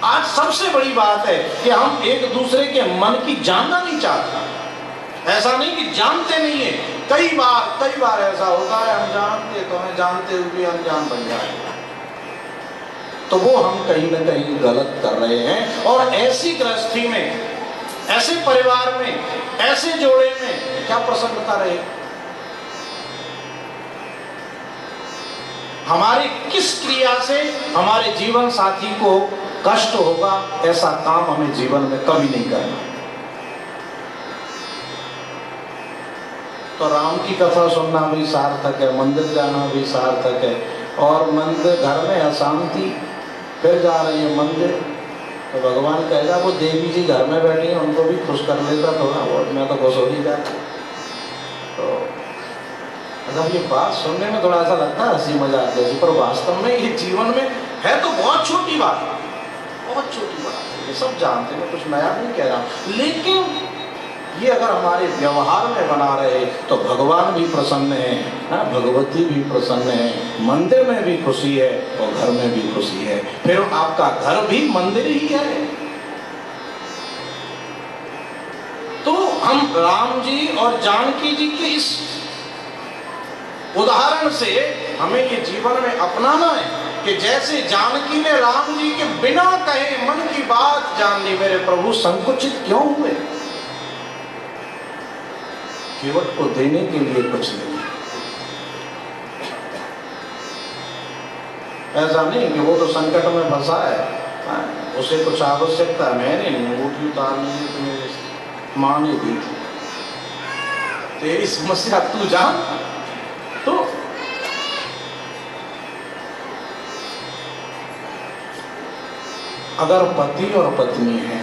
आज सबसे बड़ी बात है कि हम एक दूसरे के मन की जानना नहीं चाहते। ऐसा नहीं कि जानते नहीं है, कई बार ऐसा होता है हम जानते तो हमें जानते हुए अनजान बन जाए, तो वो हम कहीं ना कहीं गलत कर रहे हैं। और ऐसी गृहस्थी में, ऐसे परिवार में, ऐसे जोड़े में क्या प्रसन्नता रहे? हमारी किस क्रिया से हमारे जीवन साथी को कष्ट होगा, ऐसा काम हमें जीवन में कभी नहीं करना। तो राम की कथा सुनना भी सार्थक है, मंदिर जाना भी सार्थक है। और मंदिर, घर में अशांति, फिर जा रही है मंदिर, तो भगवान कहेगा वो देवी जी घर में बैठी हैं, उनको भी खुश कर लेता थोड़ा बहुत, मैं तो खुश हो ही जाता। तो मतलब ये बात सुनने में थोड़ा सा लगता है हंसी मजाक जैसी, पर वास्तव में ये जीवन में है तो बहुत छोटी बात है, बहुत छोटी बात है। ये सब जानते हैं, कुछ नया नहीं कह रहा हूँ। लेकिन ये अगर हमारे व्यवहार में बना रहे तो भगवान भी प्रसन्न है, भगवती भी प्रसन्न है, मंदिर में भी खुशी है और घर में भी खुशी है। फिर आपका घर भी मंदिर ही है। तो हम राम जी और जानकी जी के इस उदाहरण से हमें ये जीवन में अपनाना है कि जैसे जानकी ने राम जी के बिना कहे मन की बात जान ली, मेरे प्रभु संकुचित क्यों हुए? केवट को देने के लिए कुछ नहीं। ऐसा नहीं कि वो तो संकट में फंसा है, उसे कुछ आवश्यकता है, मैंने नहीं अंगूठी उतारनी है, तो मेरे माँ ने दी, तेरी समस्या तू जान। तो अगर पति और पत्नी है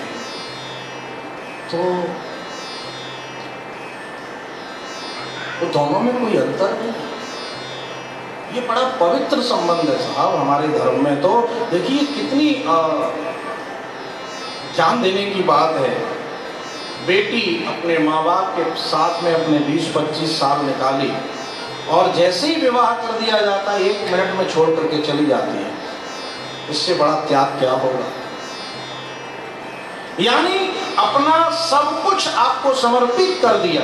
तो वो दोनों में कोई अंतर नहीं। ये बड़ा पवित्र संबंध है साहब हमारे धर्म में। तो देखिए कितनी ध्यान देने की बात है। बेटी अपने माँ बाप के साथ में अपने 20-25 साल निकाली और जैसे ही विवाह कर दिया जाता है 1 मिनट में छोड़ करके चली जाती है। इससे बड़ा त्याग क्या होगा? यानी अपना सब कुछ आपको समर्पित कर दिया।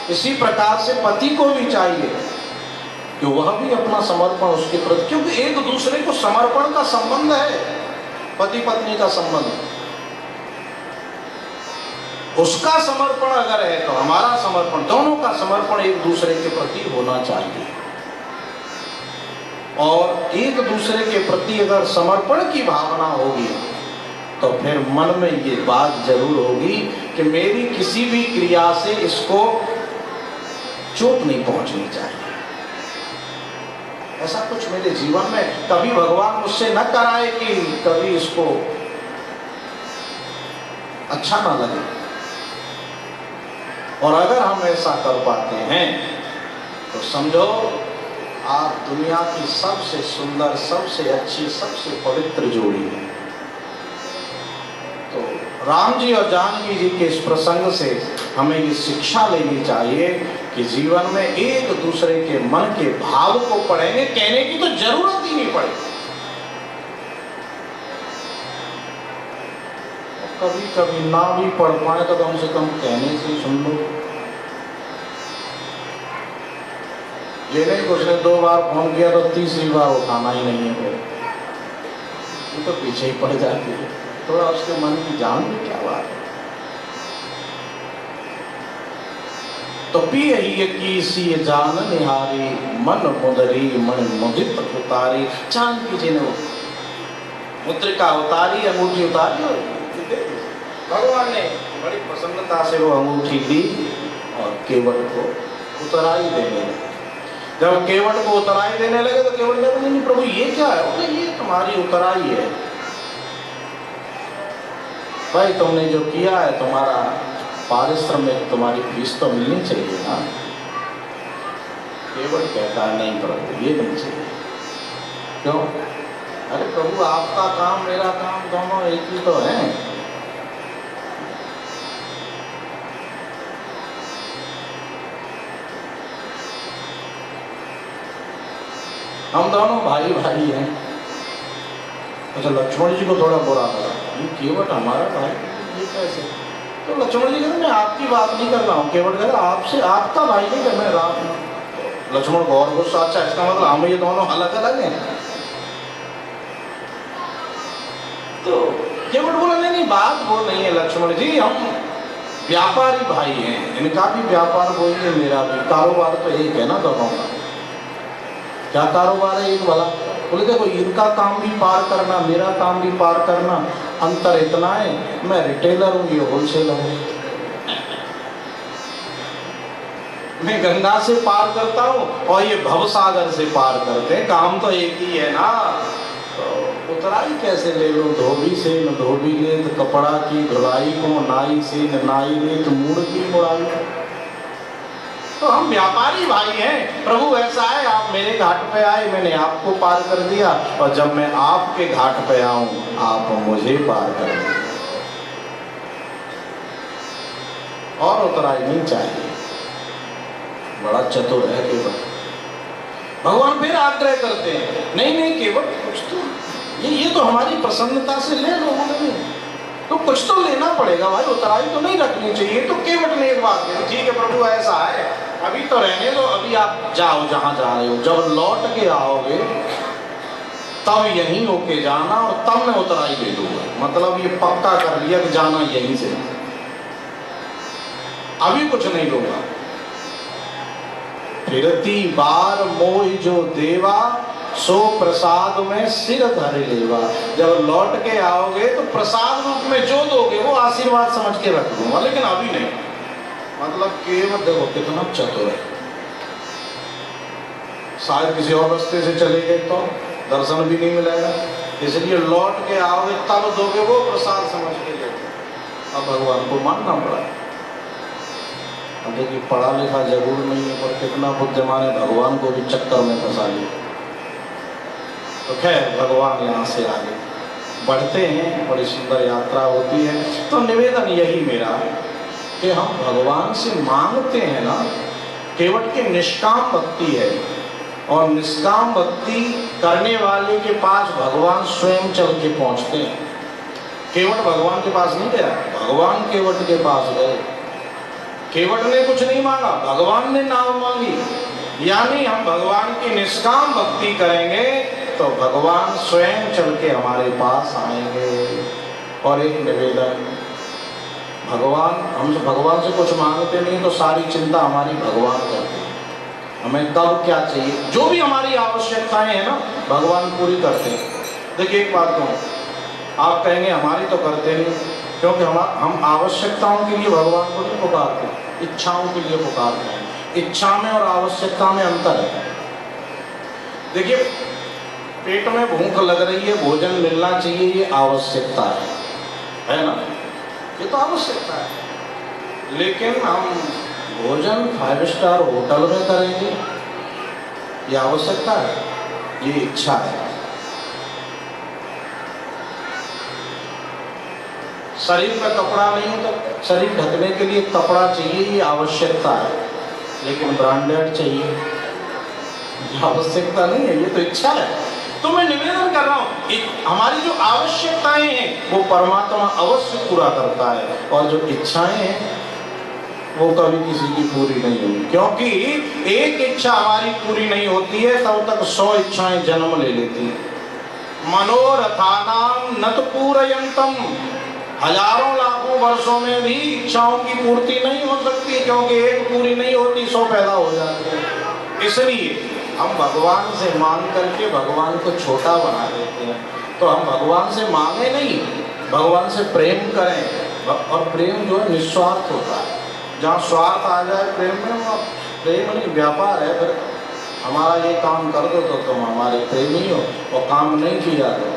इसी प्रकार से पति को भी चाहिए कि वह भी अपना समर्पण उसके प्रति, क्योंकि एक दूसरे को समर्पण का संबंध है, पति पत्नी का संबंध। उसका समर्पण अगर है तो हमारा समर्पण, दोनों का समर्पण एक दूसरे के प्रति होना चाहिए। और एक दूसरे के प्रति अगर समर्पण की भावना होगी तो फिर मन में ये बात जरूर होगी कि मेरी किसी भी क्रिया से इसको चोट नहीं पहुंचनी चाहिए। ऐसा कुछ मेरे जीवन में कभी भगवान मुझसे न कराए कि कभी इसको अच्छा ना लगे। और अगर हम ऐसा कर पाते हैं तो समझो आप दुनिया की सबसे सुंदर, सबसे अच्छी, सबसे पवित्र जोड़ी है। तो राम जी और जानकी जी के इस प्रसंग से हमें ये शिक्षा लेनी चाहिए कि जीवन में एक दूसरे के मन के भाव को पढ़ेंगे, कहने की तो जरूरत ही नहीं पड़ेगी। कभी कभी ना भी पढ़ पाए तो कम से कम कहने से सुन लो। ये नहीं कि उसने 2 बार फोन किया तो तीसरी बार उठाना ही नहीं है, फिर तो पीछे ही पड़ जाती है। थोड़ा उसके मन की जान भी क्या बात है। तो पी ही सी जान निहारी, मन मुदरी मन मुदित उतारी। जानकी जी ने वो मुद्रिका उतारी, अंगूठी उतारी और भगवान ने बड़ी प्रसन्नता से वो अंगूठी दी और केवट को उतराई देने लगे। जब केवट को उतराई देने लगे तो केवट ने बोला, नहीं प्रभु ये क्या है? बोले ये तुम्हारी उतराई है भाई, तुमने जो किया है तुम्हारा पारिश्रमिक, तुम्हारी फीस तो मिलनी चाहिए ना। केवट कहता है नहीं प्रभु ये नहीं चाहिए। क्यों? अरे प्रभु आपका काम मेरा काम दोनों एक ही तो है। हम दोनों भाई भाई हैं। अच्छा लक्ष्मण जी को थोड़ा बुरा लगा, ये केवट हमारा भाई ये कैसे? तो लक्ष्मण जी कहते मैं आपकी बात नहीं कर रहा हूँ। केवट कहता आपसे, आपका भाई नहीं कर, मैं राम। लक्ष्मण को और गुस्सा, अच्छा इसका मतलब हम ये दोनों अलग अलग हैं। तो केवट बोला नहीं बात वो नहीं है लक्ष्मण जी, हम व्यापारी भाई हैं। इनका भी व्यापार वही है, मेरा भी। कारोबार तो एक है ना दोनों का। क्या कारोबार है एक वाला? बोले देखो इनका काम भी पार करना, मेरा काम भी पार करना, अंतर इतना है मैं रिटेलर हूँ, ये होलसेलर है। मैं गंगा से पार करता हूँ और ये भवसागर से पार करते हैं, काम तो एक ही है ना। तो उतराई कैसे ले लो? धोबी से न धोबी ले तो कपड़ा की धुलाई को, नाई से न नाई ले तो मूड की मुड़ाई। तो हम व्यापारी भाई हैं। प्रभु ऐसा है आप मेरे घाट पे आए, मैंने आपको पार कर दिया, और जब मैं आपके घाट पे आऊं आप मुझे पार कर दिया। और उतराई नहीं चाहिए। बड़ा चतुर है केवट। भगवान फिर आग्रह करते हैं नहीं नहीं केवट कुछ तो ये तो हमारी प्रसन्नता से ले लो। तो कुछ तो लेना पड़ेगा भाई, उतराई तो नहीं रखनी चाहिए। तो केवट ने एक बात कही, ठीक है प्रभु ऐसा है, अभी तो रहने दो, अभी आप जाओ जहां जा रहे हो, जब लौट के आओगे तब यहीं होके जाना और तब मैं उतराई दे दूंगा। मतलब ये पक्का कर लिया कि जाना यहीं से, अभी कुछ नहीं लूंगा। फिरती बार मोह जो देवा, सो प्रसाद में सिर धर लेवा। जब लौट के आओगे तो प्रसाद रूप में जो दोगे वो आशीर्वाद समझ के रख दूंगा, लेकिन अभी नहीं। मतलब केवट देखो कितना चतुर है। शायद किसी और रास्ते से चले गए तो दर्शन भी नहीं मिलेगा, इसलिए लौट के आओगे तब दोगे वो प्रसाद समझ के ले। अब भगवान को मानना पड़ा। अब देखिए पढ़ा लिखा जरूर नहीं है, पर कितना बुद्धिमान है, भगवान को भी चक्कर में फंसा लिया। तो खैर भगवान यहाँ से आगे बढ़ते हैं, बड़ी सुंदर यात्रा होती है। तो निवेदन यही मेरा कि हम भगवान से मांगते हैं ना, केवट की निष्काम भक्ति है, और निष्काम भक्ति करने वाले के पास भगवान स्वयं चल के पहुंचते हैं। केवट भगवान के पास नहीं गया, भगवान केवट के पास गए। केवट ने कुछ नहीं मांगा, भगवान ने नाव मांगी। यानी हम भगवान की निष्काम भक्ति करेंगे तो भगवान स्वयं चल के हमारे पास आएंगे। और एक निवेदन, हम भगवान से कुछ मांगते नहीं तो सारी चिंता हमारी भगवान करते हैं। हमें कब क्या चाहिए, जो भी हमारी आवश्यकताएं हैं ना, भगवान पूरी करते हैं। देखिए एक बात कहूँ, आप कहेंगे हमारी तो करते नहीं, क्योंकि हम आवश्यकताओं के लिए भगवान को नहीं पुकारते, इच्छाओं के लिए पुकारते हैं। इच्छा में और आवश्यकता में अंतर है। देखिए पेट में भूख लग रही है, भोजन मिलना चाहिए, ये आवश्यकता है ना, ये तो आवश्यकता है। लेकिन हम भोजन 5 स्टार होटल में करेंगे, ये आवश्यकता है, ये इच्छा है। शरीर में कपड़ा नहीं है तो शरीर ढकने के लिए कपड़ा चाहिए, ये आवश्यकता है। लेकिन ब्रांडेड चाहिए, ये आवश्यकता नहीं है, ये तो इच्छा है। तो मैं निवेदन कर रहा हूँ, हमारी जो आवश्यकताएं हैं वो परमात्मा अवश्य पूरा करता है, और जो इच्छाएं हैं वो कभी किसी की पूरी नहीं होगी। क्योंकि एक इच्छा हमारी पूरी नहीं होती है तब तक 100 इच्छाएं जन्म ले लेती हैं। मनोरथानाम न तो पूरयंतम, हजारों लाखों वर्षों में भी इच्छाओं की पूर्ति नहीं हो सकती, क्योंकि एक पूरी नहीं होती, 100 पैदा हो जाते हैं। इसलिए हम भगवान से मांग करके भगवान को छोटा बना देते हैं। तो हम भगवान से मांगे नहीं, भगवान से प्रेम करें, और प्रेम जो है निस्वार्थ होता है। जहाँ स्वार्थ आ जाए प्रेम में, वो प्रेम नहीं व्यापार है। फिर हमारा ये काम कर दो तो तुम हमारे प्रेमी हो, और काम नहीं किया तो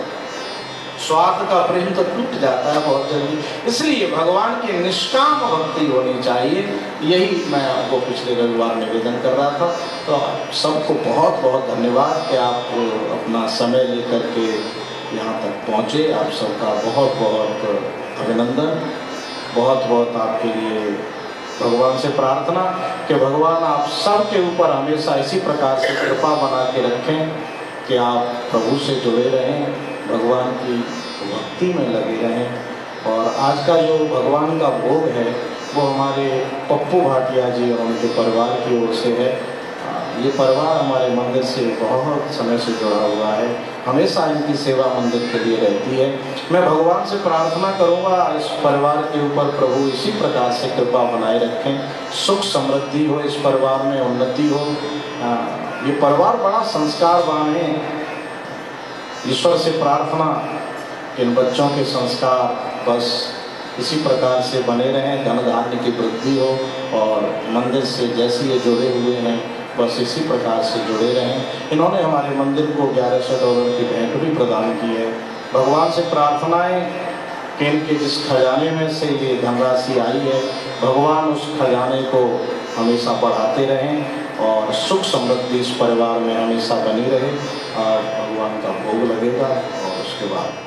स्वार्थ का प्रेम तो टूट जाता है बहुत जल्दी। इसलिए भगवान की निष्काम भक्ति होनी चाहिए। यही मैं आपको पिछले रविवार निवेदन कर रहा था। तो सबको बहुत बहुत धन्यवाद कि आप अपना समय लेकर के यहाँ तक पहुँचे। आप सबका बहुत बहुत अभिनंदन। बहुत बहुत आपके लिए भगवान से प्रार्थना कि भगवान आप सब के ऊपर हमेशा इसी प्रकार से कृपा बना के रखें कि आप प्रभु से जुड़े रहें, भगवान की भक्ति में लगे रहें। और आज का जो भगवान का भोग है वो हमारे पप्पू भाटिया जी और उनके परिवार की ओर से है। ये परिवार हमारे मंदिर से बहुत समय से जुड़ा हुआ है, हमेशा इनकी सेवा मंदिर के लिए रहती है। मैं भगवान से प्रार्थना करूंगा इस परिवार के ऊपर प्रभु इसी प्रकार से कृपा बनाए रखें, सुख समृद्धि हो इस परिवार में, उन्नति हो। ये परिवार बड़ा संस्कारवान है। ईश्वर से प्रार्थना कि इन बच्चों के संस्कार बस इसी प्रकार से बने रहें, धन धान्य की वृद्धि हो, और मंदिर से जैसे ये जुड़े हुए हैं बस इसी प्रकार से जुड़े रहें। इन्होंने हमारे मंदिर को $1100 की भेंट भी प्रदान की है। भगवान से प्रार्थनाएं कि इनके जिस खजाने में से ये धनराशि आई है, भगवान उस खजाने को हमेशा बढ़ाते रहें और सुख समृद्धि इस परिवार में हमेशा बनी रहे। और भगवान का भोग लगेगा और उसके बाद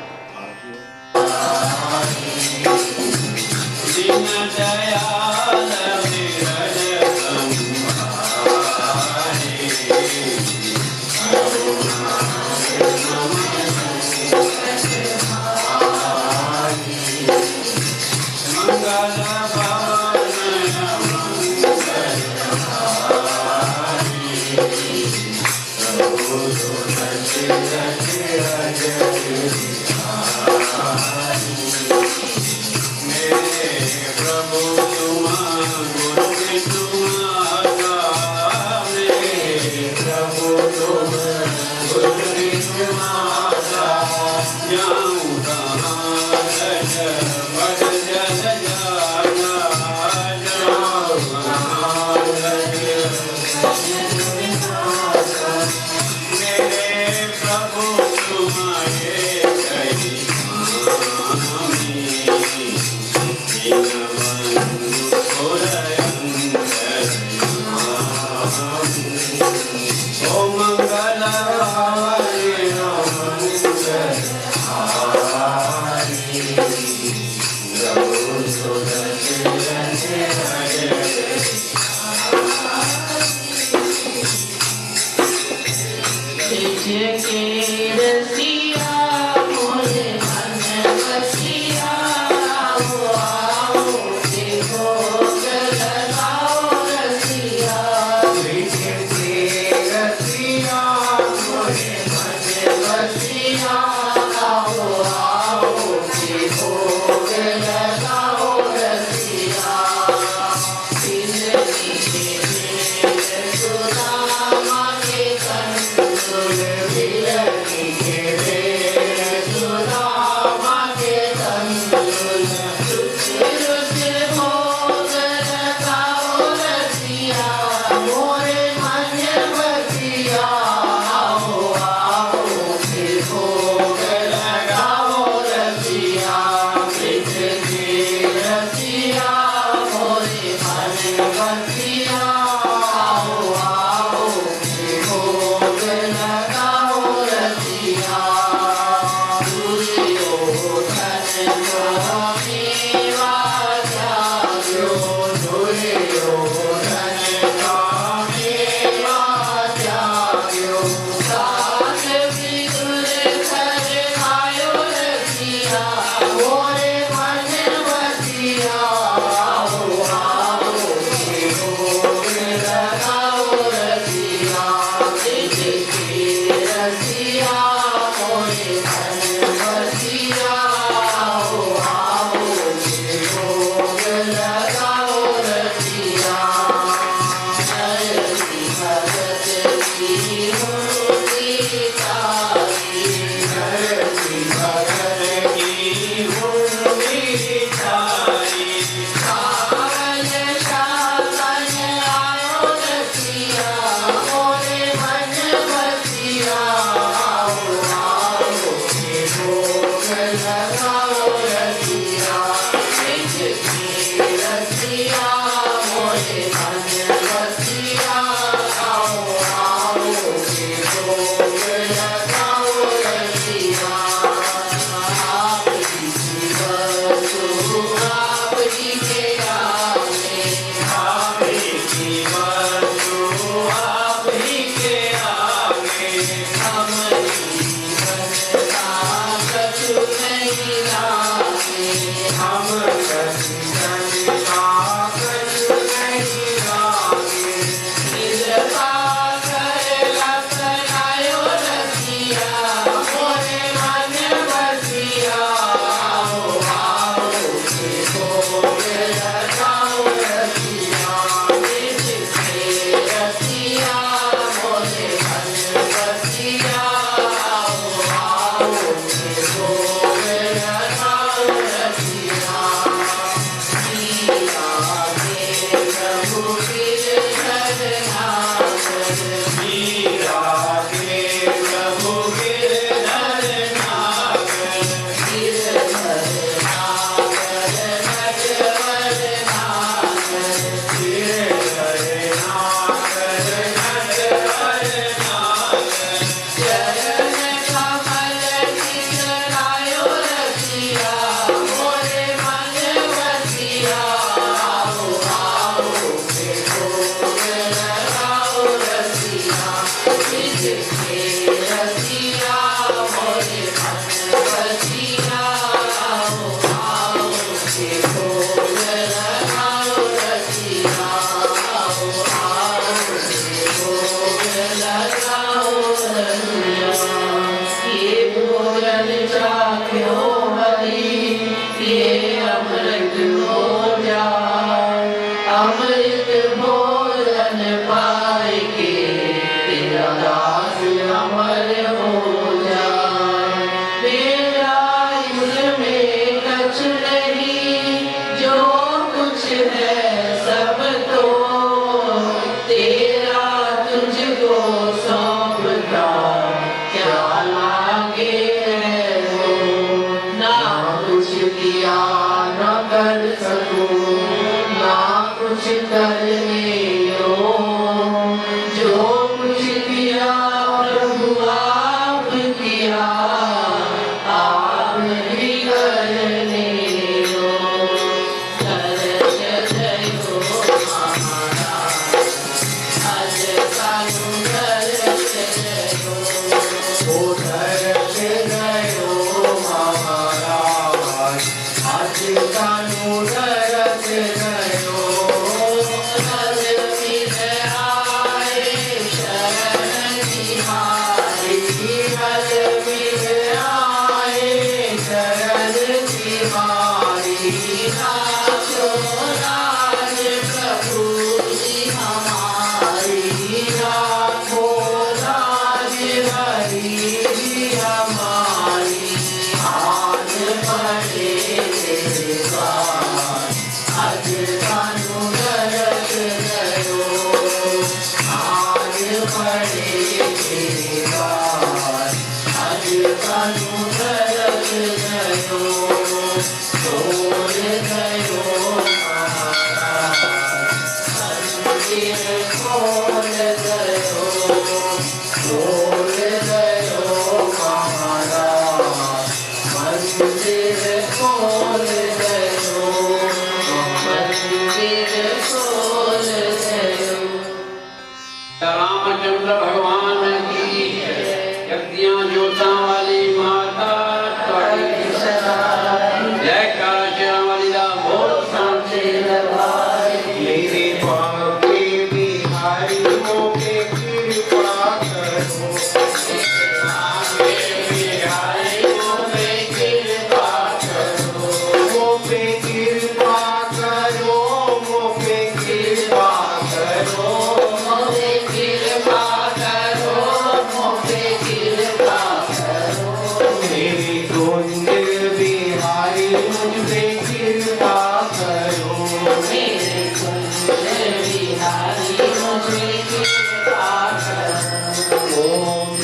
Amen. ओ मंगल हारी उधर से गयो महाराज आज कानू धर से गयो रामचंद्र भगवान की शक्तियां ज्योता वाली माता की जय काला वाली दा बोल शांति मेरे पाँव के बिहारी मोके कृपा करो मोपे कृपा करो मोपे कृपा करो मेरे कुंज बिहारी मुझ पे कृपा करो ओम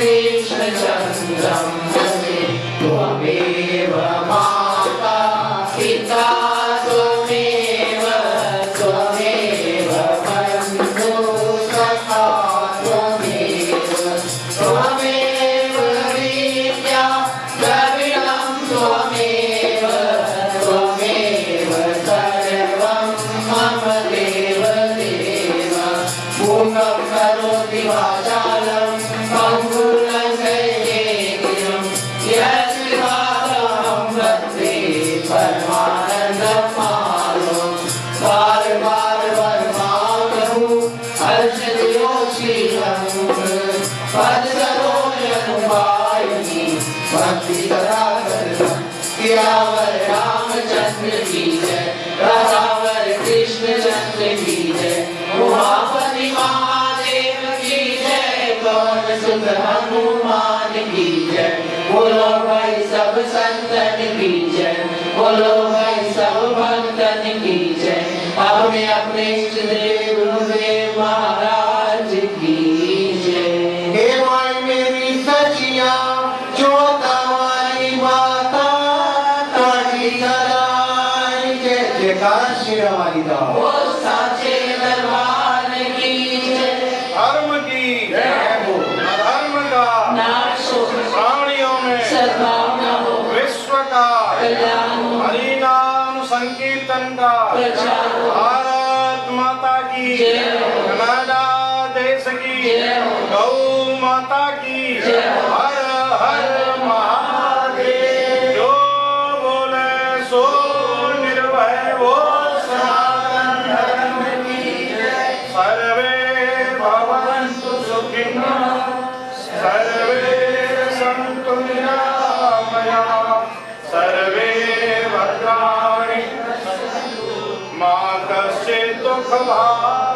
कृष्णचन्द्रं भजे त्वमेव माता पिता त्वमेव त्वमेव बन्धु सखा त्वमेव त्वमेव विद्या द्रविणं त्वमेव त्वमेव सर्वं मम देव देव पूर्णं करोति वाचालं पङ्गुलङ्घयेतिं यत्कृपातमहं वन्दे परमानन्दमाधवं बार बार वर्मामहु हर्षयोशीलं पदसरोजनुपायिनी भक्तिकरागरं सियावर रामचंद्र की जय राधावर कृष्णचंद्र की जय उमापति महादेव की जय पवन सुत हनुमान की जय बोलो भाई सब संतन की जय बोलो भाई सब भक्तन की जय अपने अपने इष्ट देव गुरुदेव महाराज की जय। हे माई मेरी सचिया जोता वाली माता तोड़ी कराई जय जयकार शेरा वाली दा वो साचे दरबार की जय धर्म की अधर्म का नाश हो प्राणियों में सद्भावना हो विश्व का कल्याण हो हरि नाम संकीर्तन का प्रचार हो भारत माता की जय हो। कनाडा देश की जय हो। गौ माता की जय हो। हर हर महादेव जो बोले सो निर्भय वो सनातन धर्म की जय सर्वे भवन्तु सुखिनः सर्वे सन्तु निरामयाः सर्वे भद्राणि मा कश्चित् दुःखभाग्